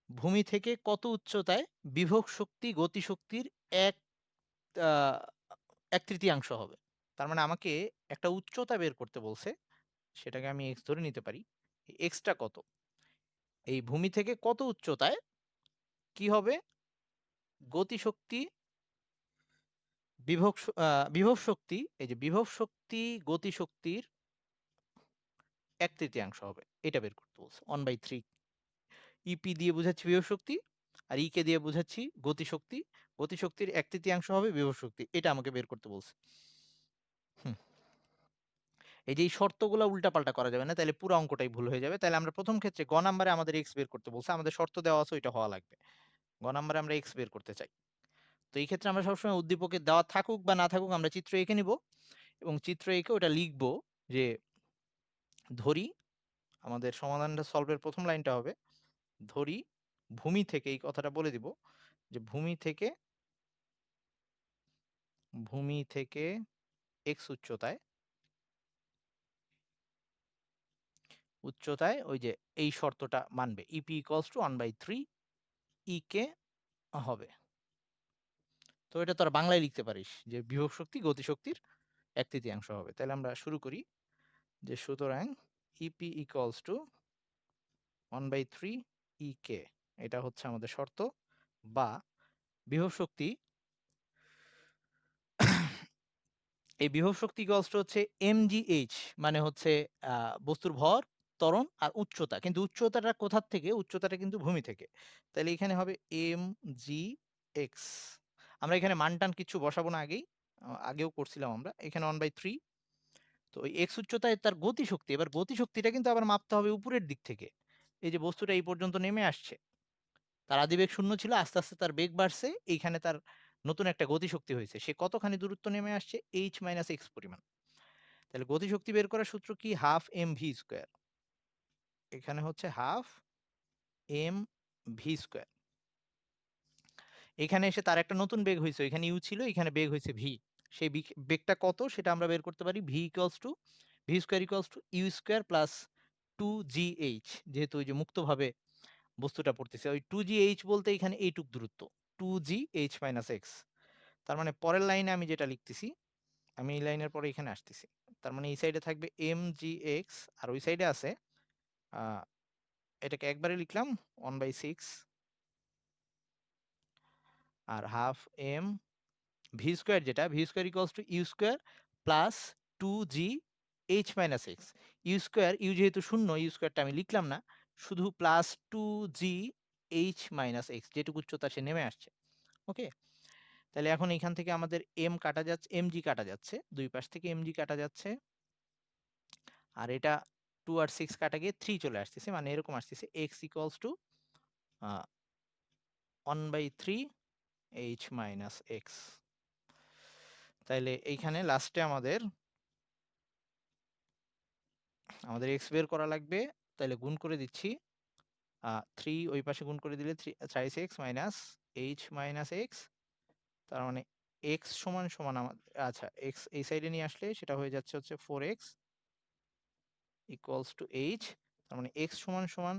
Speaker 1: ভূমি থেকে কত উচ্চতায় বিভব শক্তি গতিশক্তির এক আহ, 1/3 হবে। তার মানে আমাকে একটা উচ্চতা বের করতে বলছে, সেটাকে আমি এক্স ধরে নিতে পারি। এক্সটা কত, এই ভূমি থেকে কত উচ্চতায় কি হবে গতিশক্তি বিভব শক্তি, এই যে বিভব শক্তি গতিশক্তির 1/3 হবে, এটা বের করতে বলছে। 1/3 ইপি দিয়ে বোঝাচ্ছি বিভব শক্তি, আর ই কে দিয়ে বোঝাচ্ছি গতিশক্তি। গতিশক্তির 1/3 হবে বিভব শক্তি, এটা আমাকে বের করতে বলছে। হুম, এই যে এই শর্তগুলো উল্টাপাল্টা করা যাবে না, তাহলে পুরো অঙ্কটাই ভুল হয়ে যাবে। তাহলে আমরা প্রথম ক্ষেত্রে গ নাম্বারে আমাদের এক্স বের করতে বলছে, আমাদের শর্ত দেওয়া আছে ওইটা হওয়া লাগবে। গ নাম্বারে আমরা এক্স বের করতে চাই। তো এই ক্ষেত্রে আমরা সবসময় উদ্দীপকের দেওয়া থাকুক বা না থাকুক আমরা চিত্র এঁকে নিব, এবং চিত্র এঁকে ওটা লিখবো যে ধরি, আমাদের সমাধানটা সলভের প্রথম লাইনটা হবে ধরি ভূমি থেকে, এই কথাটা বলে দিব যে ভূমি থেকে এক্স উচ্চতায় ওই যে এই শর্তটা মানবে, ইপি ইকুয়ালস টু 1/3 ই কে হবে। তো এটা তোরা বাংলায় লিখতে পারিস যে বিভব শক্তি গতিশক্তির 1/3 হবে। তাহলে আমরা শুরু করি যে সুতরাং ইপি ইকুয়ালস টু 1/3 ই কে, এটা হচ্ছে আমাদের শর্ত, বা বিভব শক্তি, এই বিভব শক্তি ইকুয়ালস টু হচ্ছে mgh, মানে হচ্ছে বস্তুর ভর, ত্বরণ আর উচ্চতা, কিন্তু উচ্চতাটা কোথার থেকে, উচ্চতাটা কিন্তু ভূমি থেকে। তাহলে এখানে হবে mgx। আমরা এখানে মান টান কিছু বসাবো না, আগেও করছিলাম আমরা। এখানে 1/3, তো ওই এক্স উচ্চতায় তার গতিশক্তি, এবার গতিশক্তিটা কিন্তু আবার মাপতে হবে উপরের দিক থেকে। এই যে বস্তুটা এই পর্যন্ত নেমে আসছে, তার আদিবেগ 0 ছিল, আস্তে আস্তে তার বেগ বাড়ছে, এইখানে তার নতুন একটা গতিশক্তি হয়েছে, সে কতখানি দূরত্ব নেমে আসছে, এইচ মাইনাস এক্স পরিমাণ। তাহলে গতিশক্তি বের করার সূত্র কি, হাফ এম ভি স্কোয়ার। এখানে হচ্ছে হাফ এম ভি স্কোয়ার। এখানে এসে তার একটা নতুন বেগ হয়েছে, এখানে ইউ ছিল, এখানে বেগ হয়েছে ভি। সেই বেগটা কত সেটা আমরা বের করতে পারি, V equals to V square equals to U square plus 2gh, যেহেতু ওই যে মুক্তভাবে বস্তুটা পড়তেছে, ওই 2gh বলতে এখানে এইটুক দূরত্ব, 2gh মাইনাস এক্স। তার মানে পরের লাইনে আমি যেটা লিখতেছি, আমি এই লাইনের পরে এখানে আসতেছি, তার মানে এই সাইডে থাকবে এম জি এক্স, আর ওই সাইডে আছে এটাকে একবারে লিখলাম 1/6, আর হাফ এম ভি স্কোয়ার যেটা, V square equals to U square plus 2g H minus X. U square, U যেহেতু শূন্য, ইউ স্কোয়ারটা আমি লিখলাম না, শুধু plus 2g H minus x, যেটুকু উচ্চতা সে নেমে আসছে। ওকে, তাহলে এখন এখান থেকে আমাদের এম কাটা যাচ্ছে, এমজি কাটা যাচ্ছে, দুই পাশ থেকে এমজি কাটা যাচ্ছে, আর এটা 2 আর 6 কাটা গিয়ে 3 চলে আসতেছে, মানে এরকম আসতেছে x equals to 1/3 H minus x. তাইলে এইখানে লাস্টে আমাদের এক্স বের করা লাগবে, তাহলে গুণ করে দিচ্ছি, 3 ওই পাশে গুণ করে দিলে 3 x minus H minus x, তার মানে এক্স সমান সমান আমাদের, আচ্ছা এক্স এই সাইডে নিয়ে আসলে সেটা হয়ে যাচ্ছে হচ্ছে 4x ইকুয়ালস টু এইচ, তার মানে এক্স সমান সমান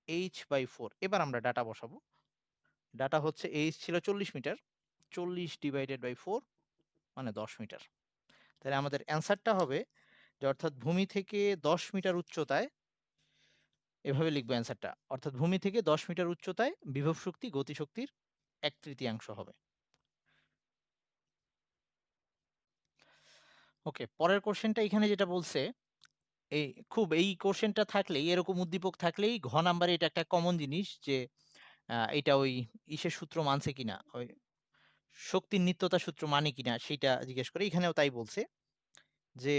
Speaker 1: h/4। এবার আমরা ডাটা বসাবো। ডাটা হচ্ছে এইচ ছিল 40 মিটার, 40 ডিভাইডেড বাই 4 মানে 10 মিটার। তাহলে আমাদের অ্যান্সারটা হবে যে অর্থাৎ ভূমি থেকে 10 মিটার উচ্চতায়, এভাবে লিখবো অ্যান্সারটা, অর্থাৎ ভূমি থেকে 10 মিটার উচ্চতায় বিভব শক্তি গতিশক্তির 1/3 হবে। ওকে, পরের কোশ্চেনটা এখানে যেটা বলছে, এই এই কোশ্চেনটা থাকলেই, এরকম উদ্দীপক থাকলেই ঘ নাম্বারে এটা একটা কমন জিনিস যে এটা ওই ইসের সূত্র মানছে কিনা, ওই শক্তির নিত্যতা সূত্র মানে কিনা সেটা জিজ্ঞেস করে। এখানেও তাই বলছে যে,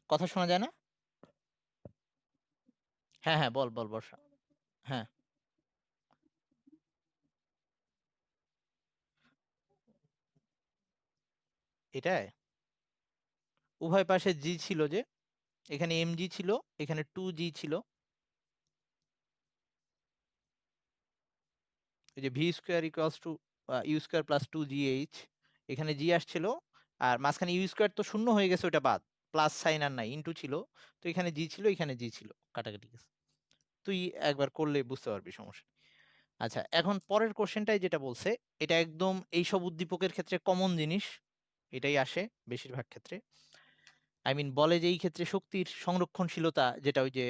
Speaker 1: কথা শোনা যায় না? হ্যাঁ হ্যাঁ, বল বল বর্ষা। হ্যাঁ, এটাই উভয় পাশে জি ছিল, যে এখানে এম জি ছিল, এখানে 2g ছিল, ওই যে V square equals to U square plus 2gh, এখানে জি আসছিল, আর মাঝখানে ইউ স্কোয়ার তো শূন্য হয়ে গেছে, ওটা বাদ, প্লাস সাইন আর নাই, ইন্টু ছিল, তো এখানে জি ছিল, এখানে জি ছিল, কাটাকাটি গেছে। তুই একবার করলে বুঝতে পারবি, সমস্যা নেই। আচ্ছা, এখন পরের কোশ্চেনটাই যেটা বলছে, এটা একদম এইসব উদ্দীপকের ক্ষেত্রে কমন জিনিস, এটাই আসে বেশিরভাগ ক্ষেত্রে। আই মিন বলে যে এই ক্ষেত্রে শক্তির সংরক্ষণশীলতা, যেটা ওই যে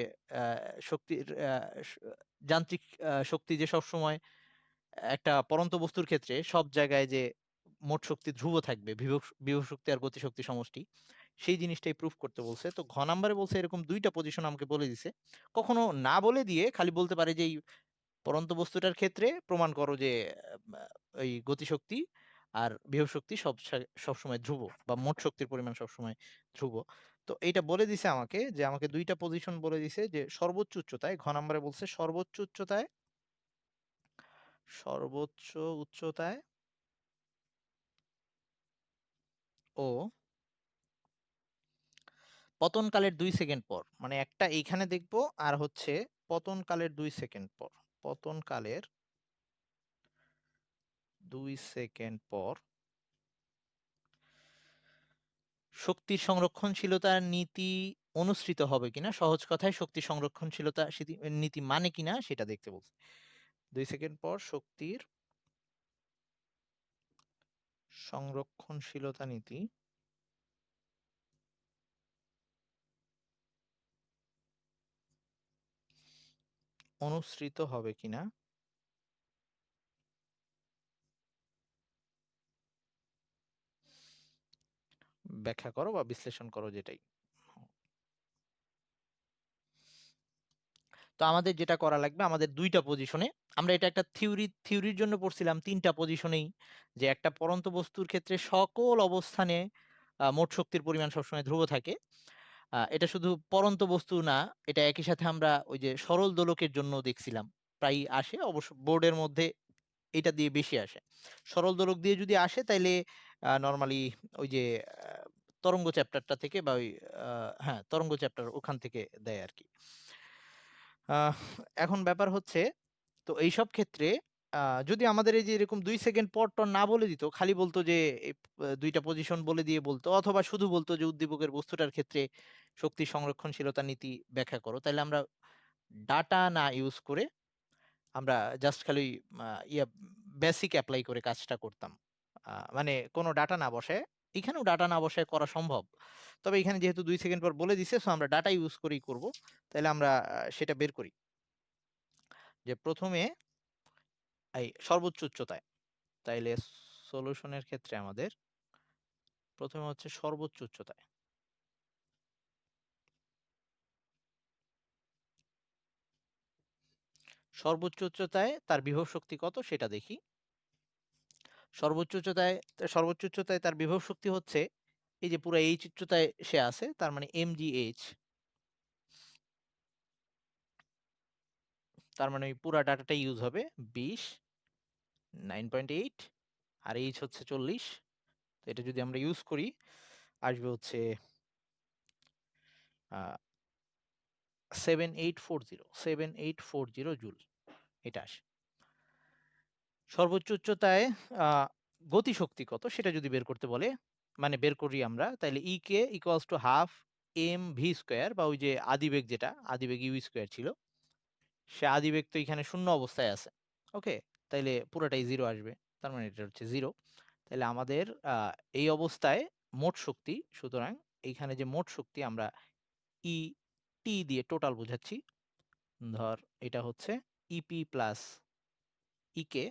Speaker 1: শক্তির যান্ত্রিক শক্তি যে সবসময় একটা পরন্ত বস্তুর ক্ষেত্রে সব জায়গায় যে মোট শক্তি ধ্রুব থাকবে, বিভব শক্তি আর গতিশক্তি সমষ্টি, সেই জিনিসটাই প্রুফ করতে বলছে। তো ঘ নাম্বারে বলছে এরকম দুইটা পজিশন আমাকে বলে দিছে, কখনো না বলে দিয়ে খালি বলতে পারে যে এই পরন্ত বস্তুটার ক্ষেত্রে প্রমাণ করো যে এই গতিশক্তি আর বিভব শক্তি সব সময় ধ্রুব, বা মোট শক্তির পরিমাণ সব সময় ধ্রুব। তো এইটা বলে দিছে আমাকে, যে আমাকে দুইটা পজিশন বলে দিছে, যে সর্বোচ্চ উচ্চতায়, ঘ নম্বরে বলছে সর্বোচ্চ উচ্চতায়, সর্বোচ্চ উচ্চতায় ও পতনকালের 2 সেকেন্ড পর, মানে একটা এইখানে দেখবো, আর হচ্ছে পতনকালের 2 সেকেন্ড পর, পতনকালের 2 সেকেন্ড পর শক্তির সংরক্ষণশীলতার নীতি অনুসৃত হবে কিনা, সহজ কথায় শক্তি সংরক্ষণশীলতা নীতি মানে কিনা সেটা দেখতে বলছে। 2 সেকেন্ড পর শক্তির সংরক্ষণশীলতা নীতি অনুসৃত হবে কিনা ব্যাখ্যা করো বা বিশ্লেষণ করো, যেটাই। তো আমাদের যেটা করা লাগবে, আমাদের দুইটা পজিশনে, আমরা এটা একটা থিওরির জন্য পড়ছিলাম, তিনটা পজিশনেই, যে একটা পরন্ত বস্তুর ক্ষেত্রে সকল অবস্থানে মোট শক্তির পরিমাণ সবসময় ধ্রুব থাকে। এটা শুধু পরন্ত বস্তু না, এটা একই সাথে আমরা ওই যে সরল দোলকের জন্য দেখছিলাম, প্রায় আসে, অবশ্য বোর্ডের মধ্যে এটা দিয়ে বেশি আসে। সরল দোলক দিয়ে যদি আসে তাইলে নর্মালি ওই যে তরঙ্গ চ্যাপ্টারটা থেকে, বা ওই হ্যাঁ তরঙ্গ চ্যাপ্টার ওখান থেকে দেয় আর কি। আহ, এখন ব্যাপার হচ্ছে, তো এইসব ক্ষেত্রে যদি আমাদের এই যে এরকম 2 সেকেন্ড পর টর না বলে দিত, খালি বলতো যে এই দুইটা পজিশন বলে দিয়ে বলতো, অথবা শুধু বলতো যে উদ্দীপকের বস্তুটার ক্ষেত্রে শক্তি সংরক্ষণশীলতা নীতি ব্যাখ্যা করো, তাহলে আমরা ডাটা না ইউজ করে আমরা জাস্ট খালি ইয়া বেসিক অ্যাপ্লাই করে কাজটা করতাম। মানে কোনো ডাটা না বসায়, এখানেও ডাটা না বসায় করা সম্ভব, তবে এখানে যেহেতু 2 সেকেন্ড পর বলে দিছে, সো আমরা ডাটা ইউজ করেই করব। তাহলে আমরা সেটা বের করি, যে প্রথমে এই সর্বোচ্চ উচ্চতায়, তাইলে সলিউশনের ক্ষেত্রে আমাদের প্রথমে হচ্ছে সর্বোচ্চ উচ্চতায়। সর্বোচ্চ উচ্চতায় তার বিভব শক্তি কত সেটা দেখি। সর্বোচ্চ উচ্চতায় তার বিভব শক্তি হচ্ছে এই যে পুরো এইচ উচ্চতায় সে আছে, তার মানে mgh, তার মানে ওই পুরা ডাটাটা ইউজ হবে 20 9.8 আর এইচ হচ্ছে 40। তো এটা যদি আমরা ইউজ করি আসবে হচ্ছে 7840 জুল এটা আসে। সর্বোচ্চ উচ্চতায় গতিশক্তি কত সেটা যদি বের করতে বলে, মানে বের করি আমরা, তাহলে E K equals to half M V square, বা ওই যে আদিবেগ, যেটা আদিবেগ ইউ স্কোয়ার ছিল, সে আদিবেগ তো এখানে শূন্য অবস্থায় আছে। ওকে, তাইলে পুরোটাই জিরো আসবে, তার মানে এটা হচ্ছে জিরো। তাহলে আমাদের এই অবস্থায় মোট শক্তি, সুতরাং এইখানে যে মোট শক্তি আমরা ই টি দিয়ে টোটাল বোঝাচ্ছি, ধর এটা হচ্ছে ইপি প্লাস ইকে,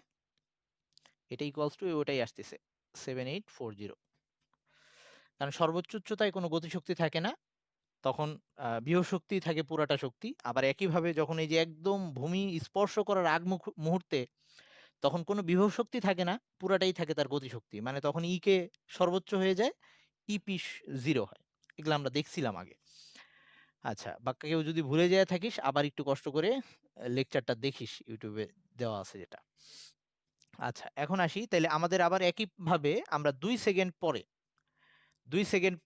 Speaker 1: এটা ইকুয়ালস টু ওটাই আসতেছে 7840। কারণ সর্বোচ্চ উচ্চতায় কোনো গতিশক্তি থাকে না, তখন বিভব শক্তি থাকে পুরাটা শক্তি। আবার একইভাবে যখন এই যে একদম ভূমি স্পর্শ করার আগ মুহূর্তে, তখন কোনো বিভব শক্তি থাকে না, পুরাটাই থাকে তার গতিশক্তি, মানে তখন ই কে সর্বোচ্চ হয়ে যায়, ইপি জিরো হয়। এগুলো আমরা দেখছিলাম আগে। আচ্ছা, বা কেউ যদি ভুলে যায় থাকিস আবার একটু কষ্ট করে লেকচারটা দেখিস, ইউটিউবে দেওয়া আছে যেটা। আচ্ছা, এখন আসি, তাহলে আমাদের আবার একইভাবে আমরা 2 সেকেন্ড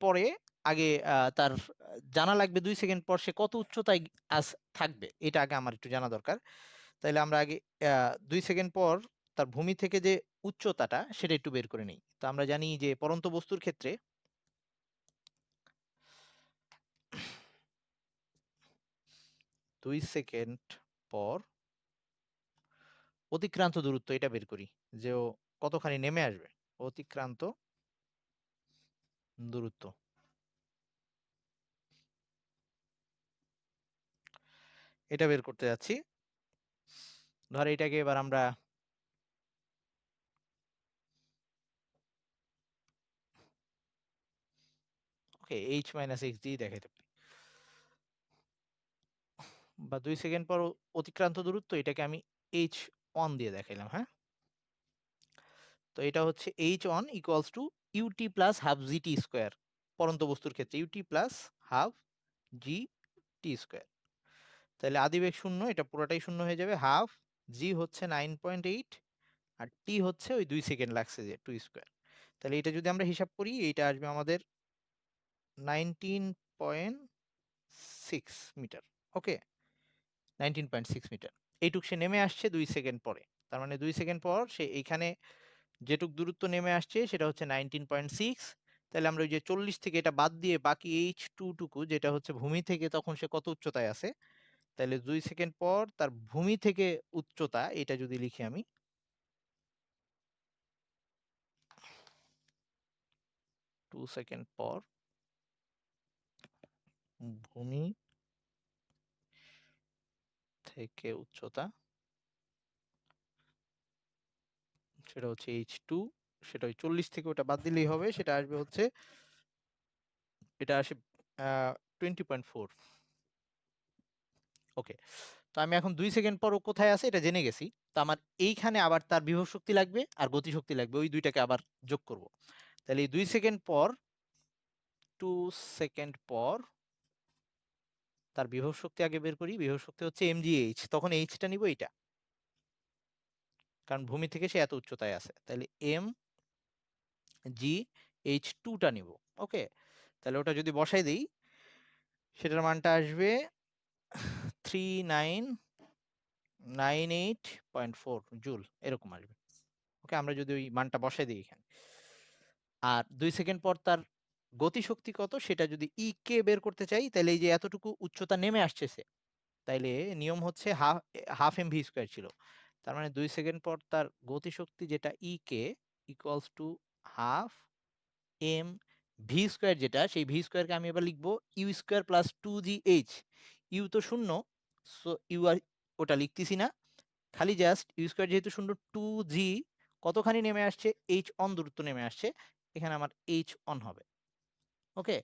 Speaker 1: পরে আগে তার জানা লাগবে 2 সেকেন্ড পর সে কত উচ্চতায় থাকবে, এটা আগে আমার একটু জানা দরকার। তাহলে আমরা আগে 2 সেকেন্ড পর তার ভূমি থেকে যে উচ্চতাটা সেটা একটু বের করে নিই। তো আমরা জানি যে পরন্ত বস্তুর ক্ষেত্রে 2 সেকেন্ড পর অতিক্রান্ত দূরত্ব এটা বের করি, যে ও কতখানি নেমে আসবে। অতিক্রান্ত দূরত্ব এটা বের করতে যাচ্ছি। ধর এটাকে এবার আমরা ওকে এইচ মাইনাস এক্স দিয়ে দেখাইতে পারি, বা 2 সেকেন্ড পর অতিক্রান্ত দূরত্ব এটাকে আমি এইচ অন দিয়ে দেখাইলাম। হ্যাঁ, তো এটা হচ্ছে এইচ অন equals to UT plus half G T square. পরন্ত বস্তুর ক্ষেত্রে UT plus half G T square. তাহলে আদিবেগ শূন্য, এটা পুরোটাই শূন্য হয়ে যাবে, হাফ জি হচ্ছে 9.8 আর টি হচ্ছে ওই 2 সেকেন্ড লাগছে যে 2 স্কোয়ার। তাহলে এটা যদি আমরা হিসাব করি এটা আসবে আমাদের 19.6 মিটার। ওকে, 19.6 মিটার। এইটুক সে নেমে আসছে 2 সেকেন্ড পরে, তার মানে 2 সেকেন্ড পর সে এইখানে যেটুক দূরত্ব নেমে আসছে সেটা হচ্ছে 19.6। তাহলে আমরা ওই যে 40 থেকে এটা বাদ দিয়ে বাকি এইচ টু টুকু, যেটা হচ্ছে ভূমি থেকে তখন সে কত উচ্চতায় আছে, তাহলে 2 সেকেন্ড পর তার ভূমি থেকে উচ্চতা, এটা যদি লিখি আমি 2 সেকেন্ড পর ভূমি থেকে উচ্চতা, সেটা হচ্ছে এইচ টু, সেটা ওই 40 থেকে ওটা বাদ দিলেই হবে, সেটা আসবে হচ্ছে, এটা আসে 20.4। ওকে, তো আমি এখন 2 সেকেন্ড পর ও কোথায় আছে এটা জেনে গেছি। তো আমার এইখানে আবার তার বিভব শক্তি লাগবে আর গতিশক্তি লাগবে, ওই দুইটাকে আবার যোগ করব। তাহলে এই 2 সেকেন্ড পর, 2 সেকেন্ড পর তার বিভব শক্তি আগে বের করি। বিভব শক্তি হচ্ছে mgh, তখন এইচটা নিব এইটা, কারণ ভূমি থেকে সে এত উচ্চতায় আছে। তাহলে এম জি এইচ টুটা নিব। ওকে, তাহলে ওটা যদি বসাই দিই সেটার মানটা আসবে 3998.4 জুল, এরকম আসবে। ওকে, আমরা যদি ওই মানটা বসাই দিই এখানে, আর 2 সেকেন্ড পর তার গতিশক্তি কত সেটা যদি ই কে বের করতে চাই, তাহলে এই যে এতটুকু উচ্চতা নেমে আসছে, তাইলে নিয়ম হচ্ছে half half M V square ছিল, তার মানে 2 সেকেন্ড পর তার গতিশক্তি যেটা E K equals to half M V square, যেটা সেই ভি স্কোয়ারকে আমি এবার লিখবো you square plus 2gh। You তো শূন্য, সো ইউ আর ওটা লিখতেছি না, খালি জাস্ট ইউ স্কোয়ার যেহেতু শূন্য, 2g কতখানি নেমে আসছে, এইচ অন দূরত্ব নেমে আসছে, এখানে আমার এইচ অন হবে। ওকে,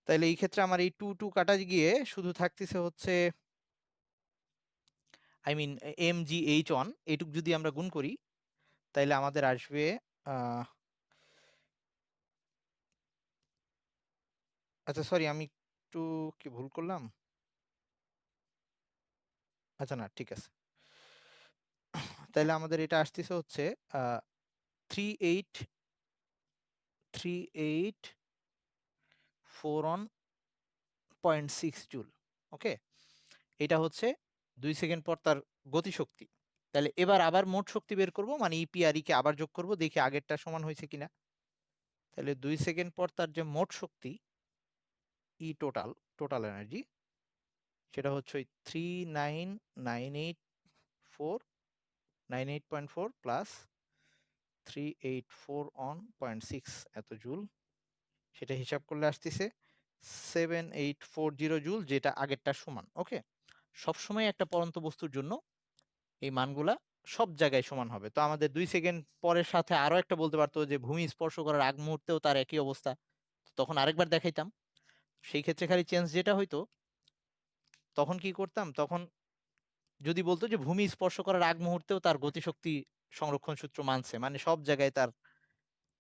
Speaker 1: তাহলে এই ক্ষেত্রে আমার এই টু টু কাটা গিয়ে শুধু থাকতেছে হচ্ছে I mean M G H অন, এইটুক যদি আমরা গুণ করি তাইলে আমাদের আসবে আচ্ছা সরি আমি একটু কি ভুল করলাম, আচ্ছা না ঠিক আছে, তাইলে আমাদের এটা আসতেছে হচ্ছে 3841.6 জুল। ওকে, এটা হচ্ছে 2 সেকেন্ড পর তার গতিশক্তি। তাহলে এবার আবার মোট শক্তি বের করব, মানে ইপি আর কে আবার যোগ করব, দেখি আগেরটা সমান হয়েছে কিনা। তাহলে 2 সেকেন্ড পর তার যে মোট শক্তি ই টোটাল, টোটাল এনার্জি, সেটা হচ্ছে ওই 3998.4 প্লাস 3841.6 এত জুল, সেটা হিসাব করলে আসতেছে 7840 জুল, যেটা আগেরটা সমান। ওকে, সবসময় একটা পরন্ত বস্তুর জন্য এই মানগুলা সব জায়গায় সমান হবে। তো আমাদের 2 সেকেন্ড পরের সাথে আরো একটা বলতে পারতো যে ভূমি স্পর্শ করার আগ মুহূর্তেও তার একই অবস্থা, তখন আরেকবার দেখাইতাম। সেই ক্ষেত্রে খালি চেঞ্জ যেটা হইতো, তখন কি করতাম, তখন যদি বলতো যে ভূমি স্পর্শ করার আগ মুহূর্তেও তার গতিশক্তি সংরক্ষণ সূত্র মানছে, মানে সব জায়গায় তার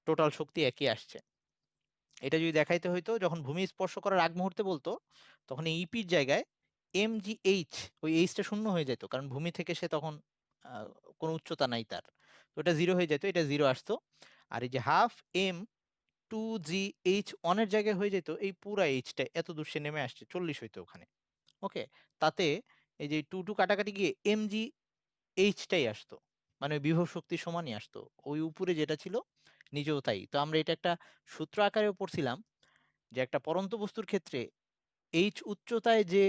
Speaker 1: টোটাল শক্তি একই আসছে, এটা যদি দেখাইতে হইতো যখন ভূমি স্পর্শ করার আগ মুহূর্তে বলতো, তখন এই ইপির জায়গায় এম জি এইচ, ওই এইচটা শূন্য হয়ে যেত, কারণ ভূমি থেকে সে তখন আহ, কোনো উচ্চতা নাই তার, তো এটা জিরো হয়ে যেত, এটা জিরো আসতো। আর এই যে half M two G H অনের জায়গায় হয়ে যেত এই পুরা এইচটা, এত দূর সে নেমে আসছে 40 হইতো ওখানে। ওকে, তাতে এই যে টু টু কাটাকাটি গিয়ে এম জি এইচটাই আসতো, মানে বিভব শক্তির সমানই আসতো, ওই উপরে যেটা ছিল নিচেও তাই। তো আমরা এটা একটা সূত্র আকারেও পড়ছিলাম যে একটা পরন্ত বস্তুর ক্ষেত্রে এইচ উচ্চতায় যে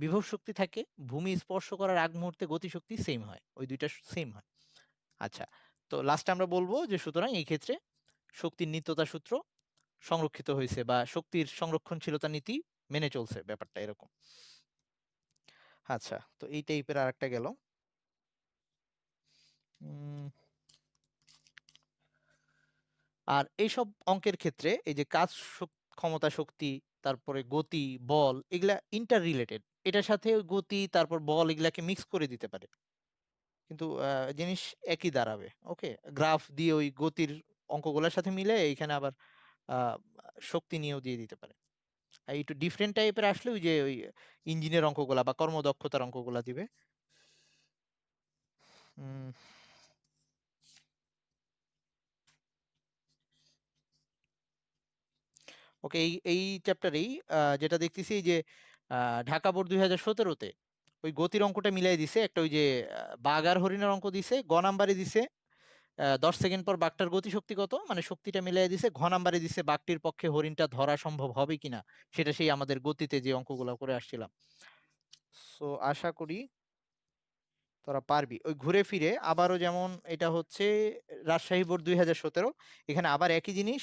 Speaker 1: বিভব শক্তি থাকে, ভূমি স্পর্শ করার আগ মুহূর্তে গতিশক্তি সেম হয়, ওই দুইটা সেম হয়। আচ্ছা, তো লাস্টে আমরা বলবো যে সুতরাং এই ক্ষেত্রে শক্তির নিত্যতা সূত্র সংরক্ষিত হয়েছে, বা শক্তির সংরক্ষণশীলতা নীতি মেনে চলছে, ব্যাপারটা এরকম। আচ্ছা, তো এই টাইপের আর একটা গেল। উম, আর এইসব অঙ্কের ক্ষেত্রে এই যে কাজ, ক্ষমতা, শক্তি, তারপরে গতি, বল, এগুলা ইন্টার রিলেটেড, এটার সাথে ওই গতি তারপর বল এগুলাকে মিক্স করে দিতে পারে, কিন্তু জিনিস একই দাঁড়াবে। ওকে, গ্রাফ দিয়ে ওই গতির অঙ্কগুলোর সাথে মিলে এইখানে আবার আহ, শক্তি নিয়েও দিয়ে দিতে পারে। আর একটু ডিফারেন্ট টাইপের আসলে ওই যে ওই ইঞ্জিনের অঙ্কগুলা বা কর্মদক্ষতার অঙ্কগুলা দিবে। উম, ওকে, এই এই চ্যাপ্টারেই যেটা দেখতেছি এই যে ঢাকা বোর্ড 2017-তে ওই গতির অঙ্কটা মিলাই দিছে একটা, ওই যে বাঘ আর হরিণের অঙ্ক দিছে, গ নাম্বারে দিছে 10 সেকেন্ড পর বাঘটার গতিশক্তি কত, মানে শক্তিটা মিলাই দিছে, ঘ নাম্বারে দিছে বাঘটির পক্ষে হরিণটা ধরা সম্ভব হবে কিনা, সেটা সেই আমাদের গতিতে যে অঙ্কগুলো করে আসছিলাম। সো আশা করি তোরা পারবি। ওই ঘুরে ফিরে আবারও যেমন এটা হচ্ছে রাজশাহী বোর্ড 2017, এখানে আবার একই জিনিস,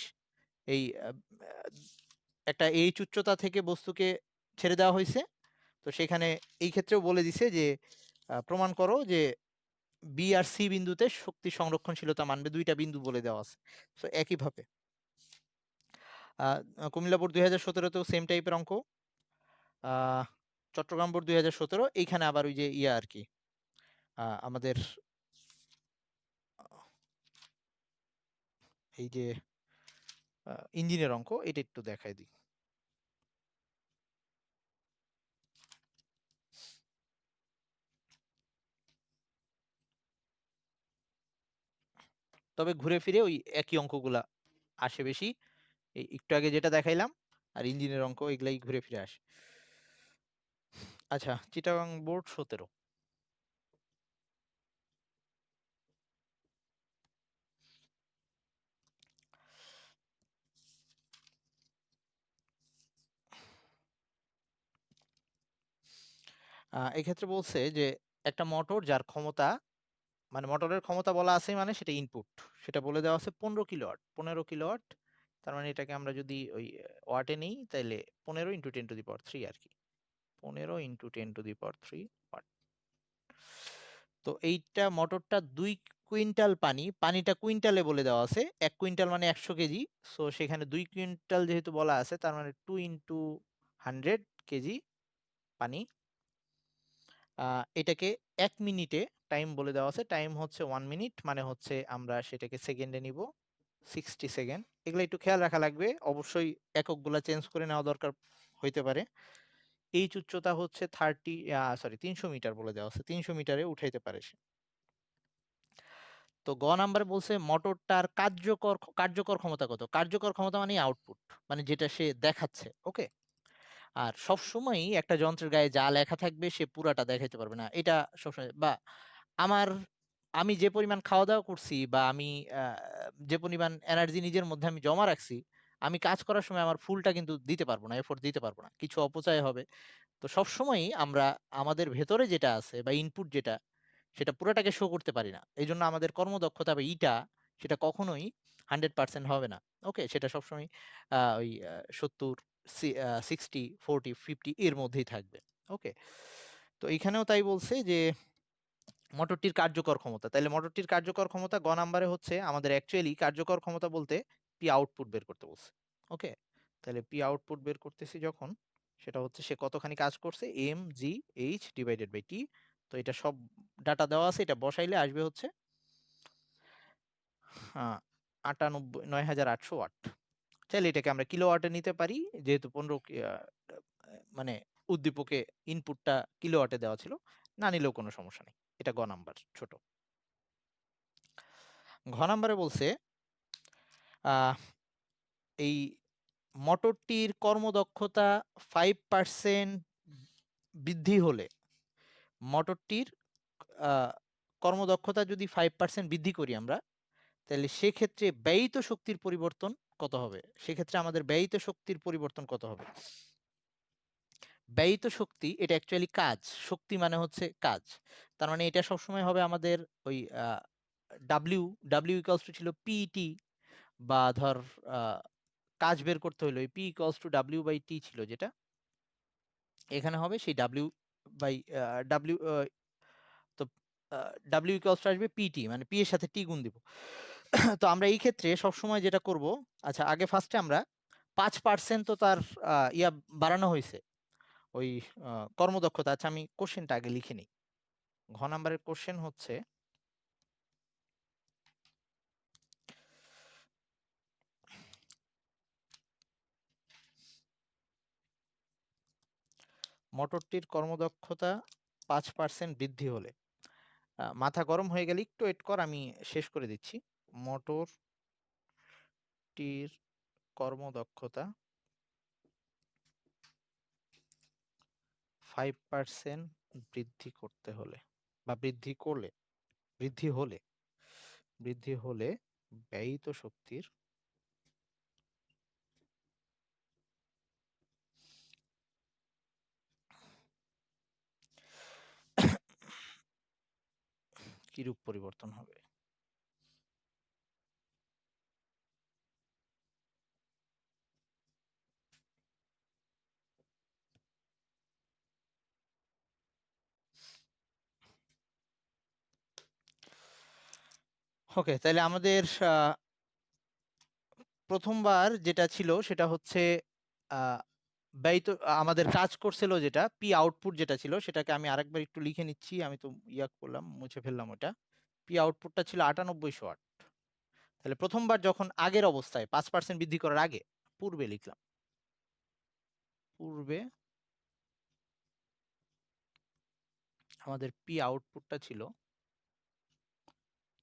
Speaker 1: এই একটা এইচ উচ্চতা থেকে বস্তুকে ছেড়ে দেওয়া হয়েছে, তো সেখানে এই ক্ষেত্রেও বলে দিছে যে প্রমাণ করো যে বি আর সি বিন্দুতে শক্তি সংরক্ষণশীলতা মানবে, দুইটা বিন্দু বলে দেওয়া আছে। তো একইভাবে কুমিল্লা বোর্ড 2017-তেও সেম টাইপের অঙ্ক, আহ, চট্টগ্রাম বোর্ড 2017 এইখানে আবার ওই যে ইয়া আর কি, আমাদের আহ, এই যে ইঞ্জিনের অঙ্ক, এটা একটু দেখাই দিই। তবে ঘুরে ফিরে ওই একই অঙ্কগুলা আসে বেশি, এই একটু আগে যেটা দেখাইলাম আর ইঞ্জিনের অঙ্ক এগুলাই ঘুরে ফিরে আসে। আচ্ছা, চিটাগাং বোর্ড 17, এক্ষেত্রে বলছে যে একটা মোটর যার ক্ষমতা, মানে মোটরের ক্ষমতা বলা আছে, মানে সেটা ইনপুট, সেটা বলে দেওয়া আছে 15 কিলোওয়াট, 15 কিলোওয়াট, তার মানে এটাকে আমরা যদি ওই ওয়াটে নিই তাহলে 15 × 10⁻³ আর কি, 15 × 10⁻³ ওয়াট। তো এইটা মোটরটা 2 কুইন্টাল পানি, পানিটা কুইন্টালে বলে দেওয়া আছে, 1 কুইন্টাল মানে 100 কেজি। সো সেখানে 2 কুইন্টাল যেহেতু বলা আছে, তার মানে 2 × 100 কেজি পানি। এটাকে 1 মিনিটে টাইম বলে দেওয়া আছে, টাইম হচ্ছে 1 মিনিট, মানে হচ্ছে আমরা সেটাকে সেকেন্ডে নিব 60 সেকেন্ড। এগুলো একটু খেয়াল রাখা লাগবে, অবশ্যই এককগুলা চেঞ্জ করে নেওয়া দরকার হইতে পারে। এইচ উচ্চতা হচ্ছে 300 মিটার বলে দেওয়া আছে, 300 মিটারে উঠাইতে পারে সে। তো গ নাম্বারে বলছে মোটরটার কার্যকর কার্যকর ক্ষমতা কত। কার্যকর ক্ষমতা মানে আউটপুট, মানে যেটা সে দেখাচ্ছে। ওকে, আর সব সময়ই একটা যন্ত্রের গায়ে যা লেখা থাকবে সে পুরাটা দেখাইতে পারবে না, এটা সবসময়। বা আমার আমি যে পরিমাণ খাওয়া দাওয়া করছি, বা আমি যে পরিমাণ এনার্জি নিজের মধ্যে আমি জমা রাখছি, আমি কাজ করার সময় আমার ফুলটা কিন্তু দিতে পারবো না, এফোর্ট দিতে পারবো না, কিছু অপচয় হবে। তো সবসময়ই আমরা আমাদের ভেতরে যেটা আছে বা ইনপুট যেটা, সেটা পুরোটাকে শো করতে পারি না। এই জন্য আমাদের কর্মদক্ষতা বা ইটা, সেটা কখনোই 100% হবে না। ওকে, সেটা সবসময় ওই 70, 60, 40, 50 এর মধ্যেই থাকবে। ওকে, তো এখানেও তাই বলছে যে মোটরটির কার্যকর ক্ষমতা, তাহলে মোটরটির কার্যকর ক্ষমতা গ নাম্বারে হচ্ছে আমাদের অ্যাকচুয়ালি কার্যকর ক্ষমতা বলতে পি আউটপুট বের করতে বলছে। ওকে, তাহলে পি আউটপুট বের করতেছি যখন, সেটা হচ্ছে সে কতখানি কাজ করছে, M G H divided by T. তো এটা সব ডাটা দেওয়া আছে, এটা বসাইলে আসবে হচ্ছে 9,800 ওয়াট। চাইলে এটাকে আমরা কিলোওয়াটে নিতে পারি, যেহেতু 15 মানে উদ্দীপকে ইনপুটটা কিলোওয়াটে দেওয়া ছিল, না নিলেও কোনো সমস্যা নেই। এটা গ নাম্বার ছোট। ঘ নাম্বারে বলছে আহ, এই মোটরটির কর্মদক্ষতা 5% বৃদ্ধি হলে, মোটরটির কর্মদক্ষতা যদি 5% বৃদ্ধি করি আমরা, তাহলে সেক্ষেত্রে ব্যয়িত শক্তির পরিবর্তন কত হবে। সেক্ষেত্রে আমাদের ব্যয়িত শক্তির পরিবর্তন কত হবে। ব্যয়িত শক্তি এটা অ্যাকচুয়ালি কাজ, শক্তি মানে হচ্ছে কাজ। তার মানে এটা সবসময় হবে আমাদের ওই ডাব্লিউ, ডাব্লিউ ইকুয়ালস টু ছিল পিটি, বা ধর কাজ বের করতে হলো P equals to W by T ছিল যেটা, এখানে হবে সেই ডাব্লিউ বাই ডাব্লিউ। তো ডাব্লিউ ইকুয়ালস টু আসবে পিটি, মানে পি এর সাথে টি গুণ দিব। তো আমরা এই ক্ষেত্রে সবসময় যেটা করব, আচ্ছা আগে ফার্স্টে আমরা 5% তো তার ইয়া বাড়ানো হয়েছে, ওই কর্মদক্ষতা। আচ্ছা আমি কোশ্চেনটা আগে লিখে নিই। ঘ নাম্বারের কোশ্চেন হচ্ছে মোটরটির কর্মদক্ষতা 5% বৃদ্ধি হলে, মাথা গরম হয়ে গেলে একটু ওয়েট কর, আমি শেষ করে দিচ্ছি। মোটরটির কর্মদক্ষতা 5% বৃদ্ধি করতে হলে, বা বৃদ্ধি হলে ব্যয়িত শক্তির কিরূপ পরিবর্তন হবে। ওকে, তাহলে আমাদের প্রথমবার যেটা ছিল সেটা হচ্ছে আহ, ব্যয়িত, আমাদের কাজ করছিল যেটা পি আউটপুট যেটা ছিল, সেটাকে আমি আরেকবার একটু লিখে নিচ্ছি। আমি তো ইয়া করলাম, মুছে ফেললাম ওটা। পি আউটপুটটা ছিল 9800 ওয়াট। তাহলে প্রথমবার যখন আগের অবস্থায় 5% বৃদ্ধি করার আগে, পূর্বে লিখলাম, পূর্বে আমাদের পি আউটপুটটা ছিল,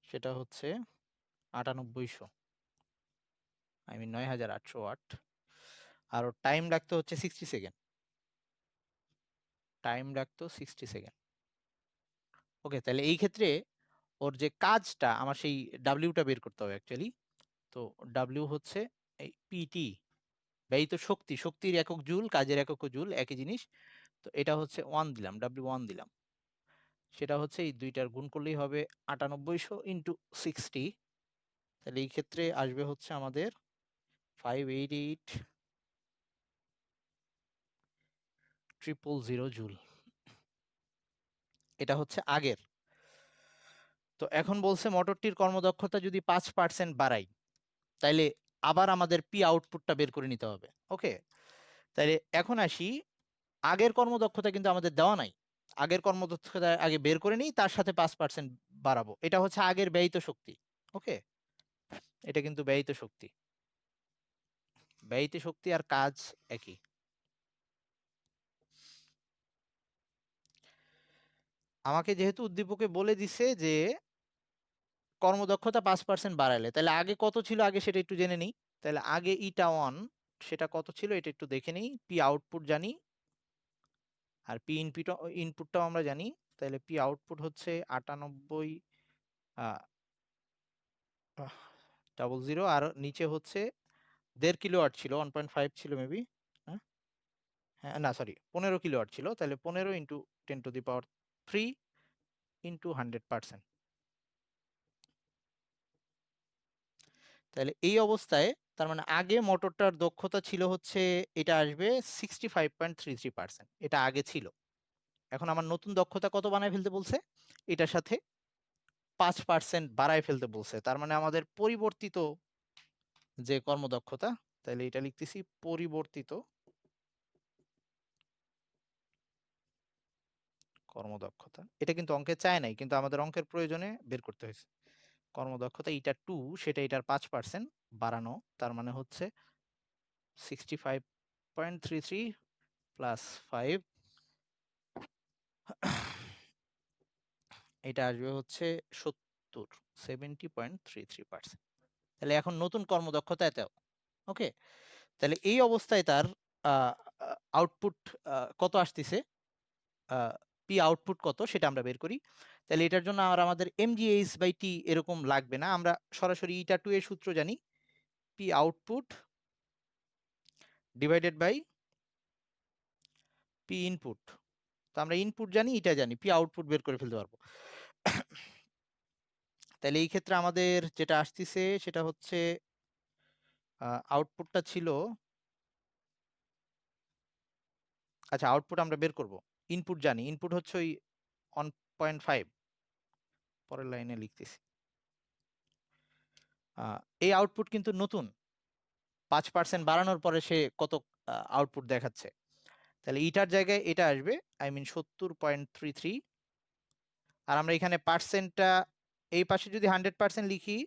Speaker 1: সেটা হচ্ছে 9800, 9800 ওয়াট। আর টাইম লাগতো হচ্ছে 60 সেকেন্ড, ওকে, তাহলে এই ক্ষেত্রে ওর যে কাজটা, আমার সেই ডাব্লিউটা বের করতে হবে অ্যাকচুয়ালি। তো ডাব্লিউ হচ্ছে এই পিটি, ব্যয়িত শক্তি, শক্তির একক জুল, কাজের একক জুল, একই জিনিস। তো এটা হচ্ছে 1 দিলাম, ডাব্লিউ 1 দিলাম, সেটা হচ্ছে এই দুইটার গুণ করলেই হবে 9800 × 60। তাহলে এই ক্ষেত্রে আসবে হচ্ছে আমাদের 588,000 জুল। এটা হচ্ছে আগের। তো এখন বলছে মোটরটির কর্মদক্ষতা যদি 5% বাড়াই, তাইলে আবার আমাদের পি আউটপুটটা বের করে নিতে হবে। ওকে, তাইলে এখন আসি, আগের কর্মদক্ষতা কিন্তু আমাদের দেওয়া নাই। আগের কর্মদক্ষতা আগে বের করে নিই, তার সাথে 5% বাড়াবো। এটা হচ্ছে আগের ব্যয়িত শক্তি। ওকে, এটা কিন্তু ব্যয়িত শক্তি। ব্যয়িত শক্তি আর কাজ একই। আমাকে যেহেতু উদ্দীপকে বলে দিছে যে কর্মদক্ষতা 5% বাড়ালে, তাহলে আগে কত ছিল আগে সেটা একটু জেনে নিই। তাহলে আগে ইটা অন সেটা কত ছিল এটা একটু দেখে নিই। পি আউটপুট জানি, আর পি ইনপুট, ইনপুটটাও আমরা জানি। তাহলে পি আউটপুট হচ্ছে 98 00, আর নিচে হচ্ছে 1.5 কিলোওয়াট ছিল, 1.5 ছিল মেবি। হ্যাঁ, হ্যাঁ, না সরি, 15 কিলোওয়াট ছিল। তাহলে 15 ইন্টু 10⁻³ ইন্টু 100%। তাহলে এই অবস্থায় তার মানে আগে মোটরটার দক্ষতা ছিল হচ্ছে, এটা আসবে 65.33%, এটা আগে ছিল। এখন আমার নতুন দক্ষতা কত বানায় ফেলতে বলছে, এটার সাথে 5% বাড়ায় ফেলতে বলছে। তার মানে আমাদের পরিবর্তিত যে কর্মদক্ষতা, তাহলে এটা লিখতেছি পরিবর্তিত কর্মদক্ষতা। এটা কিন্তু অঙ্কে চায় নাই, কিন্তু আমাদের অঙ্কের প্রয়োজনে বের করতে হয়েছে। কর্মদক্ষতা এটা 2, সেটা এটার 5% বাড়ানো, তার মানে হচ্ছে 65.33 প্লাস 5, এটা আসবে হচ্ছে 70, 70.33%। তাহলে এখন নতুন কর্মদক্ষতা এত। ওকে, তাহলে এই অবস্থায় তার আউটপুট কত আসতেছে, পি আউটপুট কত সেটা আমরা বের করি। তাহলে এটার জন্য আমাদের mgh/t এরকম লাগবে না, আমরা সরাসরি ইটা 2 এর সূত্র জানি, P output divided by P input. তো আমরা ইনপুট জানি, এটা জানি, পি আউটপুট বের করে ফেলতে পারবো। তাহলে এই ক্ষেত্রে আমাদের যেটা আসতেছে সেটা হচ্ছে আউটপুটটা ছিল, আচ্ছা আউটপুট আমরা বের করব, ইনপুট জানি, ইনপুট হচ্ছে ওই 1.5, পরের লাইনে লিখতেছি। এই আউটপুট কিন্তু নতুন, 5% বাড়ানোর পরে সে কত আউটপুট দেখাচ্ছে। তাহলে ইটার জায়গায় এটা আসবে, আই মিন 70.33। আর আমরা এখানে পার্সেন্টটা এই পাশে যদি 100% লিখি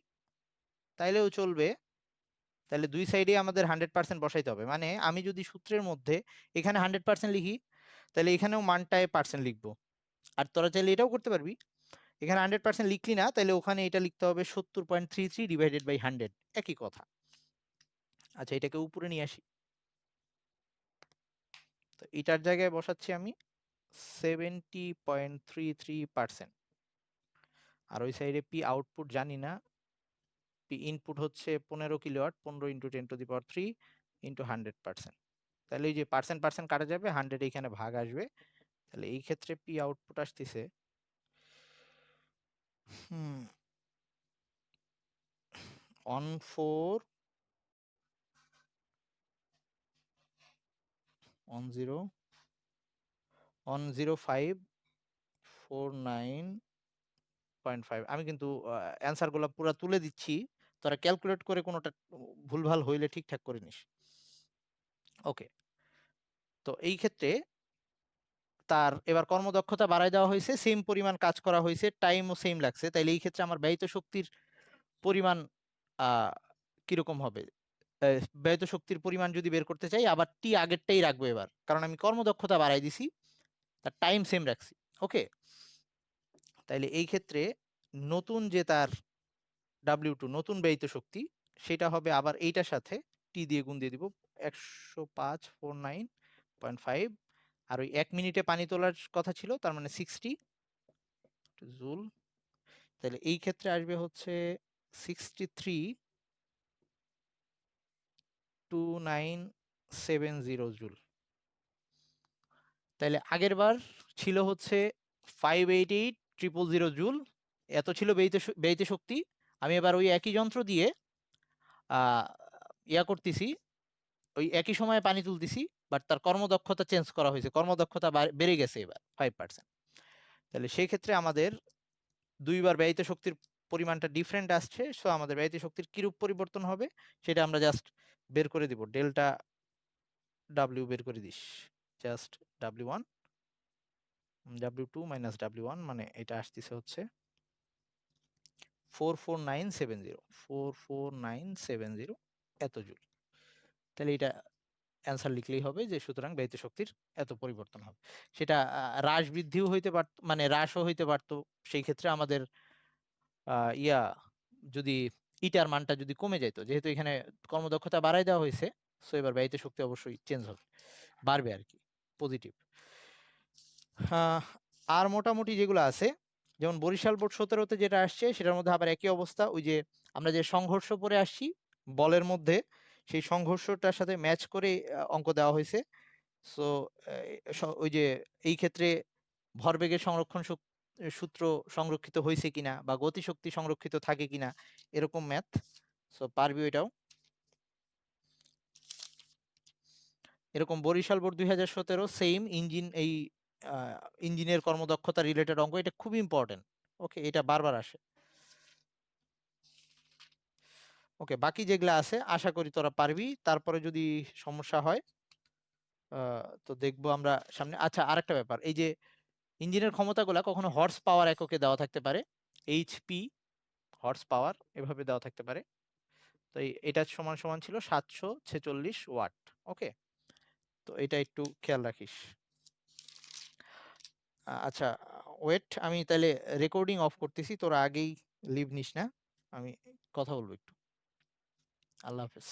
Speaker 1: তাইলেও চলবে। তাহলে দুই সাইডে আমাদের 100% বসাইতে হবে। মানে আমি যদি সূত্রের মধ্যে এখানে 100% লিখি, তাহলে এখানেও মানটায় পার্সেন্ট লিখবো। আর তোরা চাইলে এটাও করতে পারবি, এখানে 100% লিখলি না, তাহলে ওখানে এটা লিখতে হবে 70.33 ডিভাইডেড বাই 100, একই কথা। আচ্ছা, এটাকে উপরে নিয়ে আসি। তো এটার জায়গায় বসাচ্ছি আমি 70.33%। আর ওই সাইডে পি আউটপুট জানি না, পি ইনপুট হচ্ছে 15 কিলোওয়াট, 15 ইন্টু 10⁻³ ইন্টু 100%। তাহলে এই যে পার্সেন্ট পার্সেন্ট কাটা যাবে, 100 এখানে ভাগ আসবে। তাহলে এই ক্ষেত্রে পি আউটপুট আসতেছে 1410549.5। আমি কিন্তু অ্যান্সার গুলা পুরো তুলে দিচ্ছি, তোরা ক্যালকুলেট করে কোনোটা ভুলভাল হইলে ঠিকঠাক করে নিস। ওকে, তো এই ক্ষেত্রে তার এবার কর্মদক্ষতা বাড়ায় দেওয়া হয়েছে, সেম পরিমাণ কাজ করা হয়েছে, টাইমও সেম লাগছে। তাইলে এই ক্ষেত্রে আমার ব্যয়িত শক্তির পরিমাণ কিরকম হবে, ব্যয়িত শক্তির পরিমাণ যদি বের করতে চাই, আবার টি আগেরটাই রাখবো এবার, কারণ আমি কর্মদক্ষতা বাড়াই দিছি, তার টাইম সেম রাখছি। ওকে, তাইলে এই ক্ষেত্রে নতুন যে তার W2 নতুন ব্যয়িত শক্তি, সেটা হবে আবার এইটার সাথে টি দিয়ে গুণ দিয়ে দিব 10549.5। আর ওই 1 মিনিটে পানি তোলার কথা ছিল, তার মানে 60 জুল। তাহলে এই ক্ষেত্রে আসবে হচ্ছে 632970 জুল। তাহলে আগের বার ছিল হচ্ছে 588000 জুল, এত ছিল ব্যয়িত শক্তি। আমি এবার ওই একই যন্ত্র দিয়ে আহ ইয়া করতেছি, ওই একই সময়ে পানি তুলতেছি, বাট তার কর্মদক্ষতা চেঞ্জ করা হয়েছে, কর্মদক্ষতা বেড়ে গেছে এবার 5%। তাহলে সেই ক্ষেত্রে আমাদের দুইবার ব্যয়িত শক্তির পরিমাণটা ডিফারেন্ট আসছে, সো আমাদের ব্যয়িত শক্তির কিরূপ পরিবর্তন হবে সেটা আমরা জাস্ট বের করে দিব। ডেল্টা ডাব্লিউ বের করে this, just W1 W2 minus W1, মানে এটা আসতেছে হচ্ছে 44970 এত জুল। তাহলে এটা অ্যান্সার লিখলেই হবে যে সুতরাং ব্যয়িত শক্তির এত পরিবর্তন হবে। সেটা হ্রাস বৃদ্ধিও হইতে পারত, মানে হ্রাসও হইতে পারতো। সেই ক্ষেত্রে আমাদের ইয়া যদি ইটার মানটা যদি কমে যেত, যেহেতু এখানে কর্মদক্ষতা বাড়াই দেওয়া হয়েছে, সো এবার ব্যয়িত শক্তি অবশ্যই চেঞ্জ হবে, বাড়বে আর কি, পজিটিভ। আর মোটামুটি যেগুলো আছে, যেমন বরিশাল বোর্ড 17-তে যেটা আসছে সেটার মধ্যে আবার একই অবস্থা। ওই যে আমরা যে সংঘর্ষ পরে আসছি বলের মধ্যে, সেই সংঘর্ষটার সাথে ম্যাচ করে অঙ্ক দেওয়া হয়েছে। সো ওই যে এই ক্ষেত্রে ভরবেগের সংরক্ষণ সূত্র সংরক্ষিত হয়েছে কিনা বা গতিশক্তি সংরক্ষিত থাকে কিনা, এরকম ম্যাথ। সো পারবি এটাও। এরকম বরিশাল বোর্ড 2017 সেম ইঞ্জিন, এই ইঞ্জিনের কর্মদক্ষতা রিলেটেড অঙ্ক, এটা খুব ইম্পর্টেন্ট। ওকে, এটা বারবার আসে। ওকে, বাকি যেগুলা আছে আশা করি তোরা পারবি। তারপরে যদি সমস্যা হয় তো দেখবো আমরা সামনে। আচ্ছা, আরেকটা ব্যাপার, এই যে ইঞ্জিনের ক্ষমতাগুলা কখনো হর্স পাওয়ার এককে দেওয়া থাকতে পারে, এইচপি হর্স পাওয়ার এভাবে দেওয়া থাকতে পারে। তো এটা সমান সমান ছিল 746 ওয়াট। ওকে, তো এটা একটু খেয়াল রাখিস। আচ্ছা, ওয়েট, আমি তাহলে রেকর্ডিং অফ করতেছি, তোরা আগেই লিভ নিস না, আমি কথা বলবো একটু। আল্লাহ হাফেজ।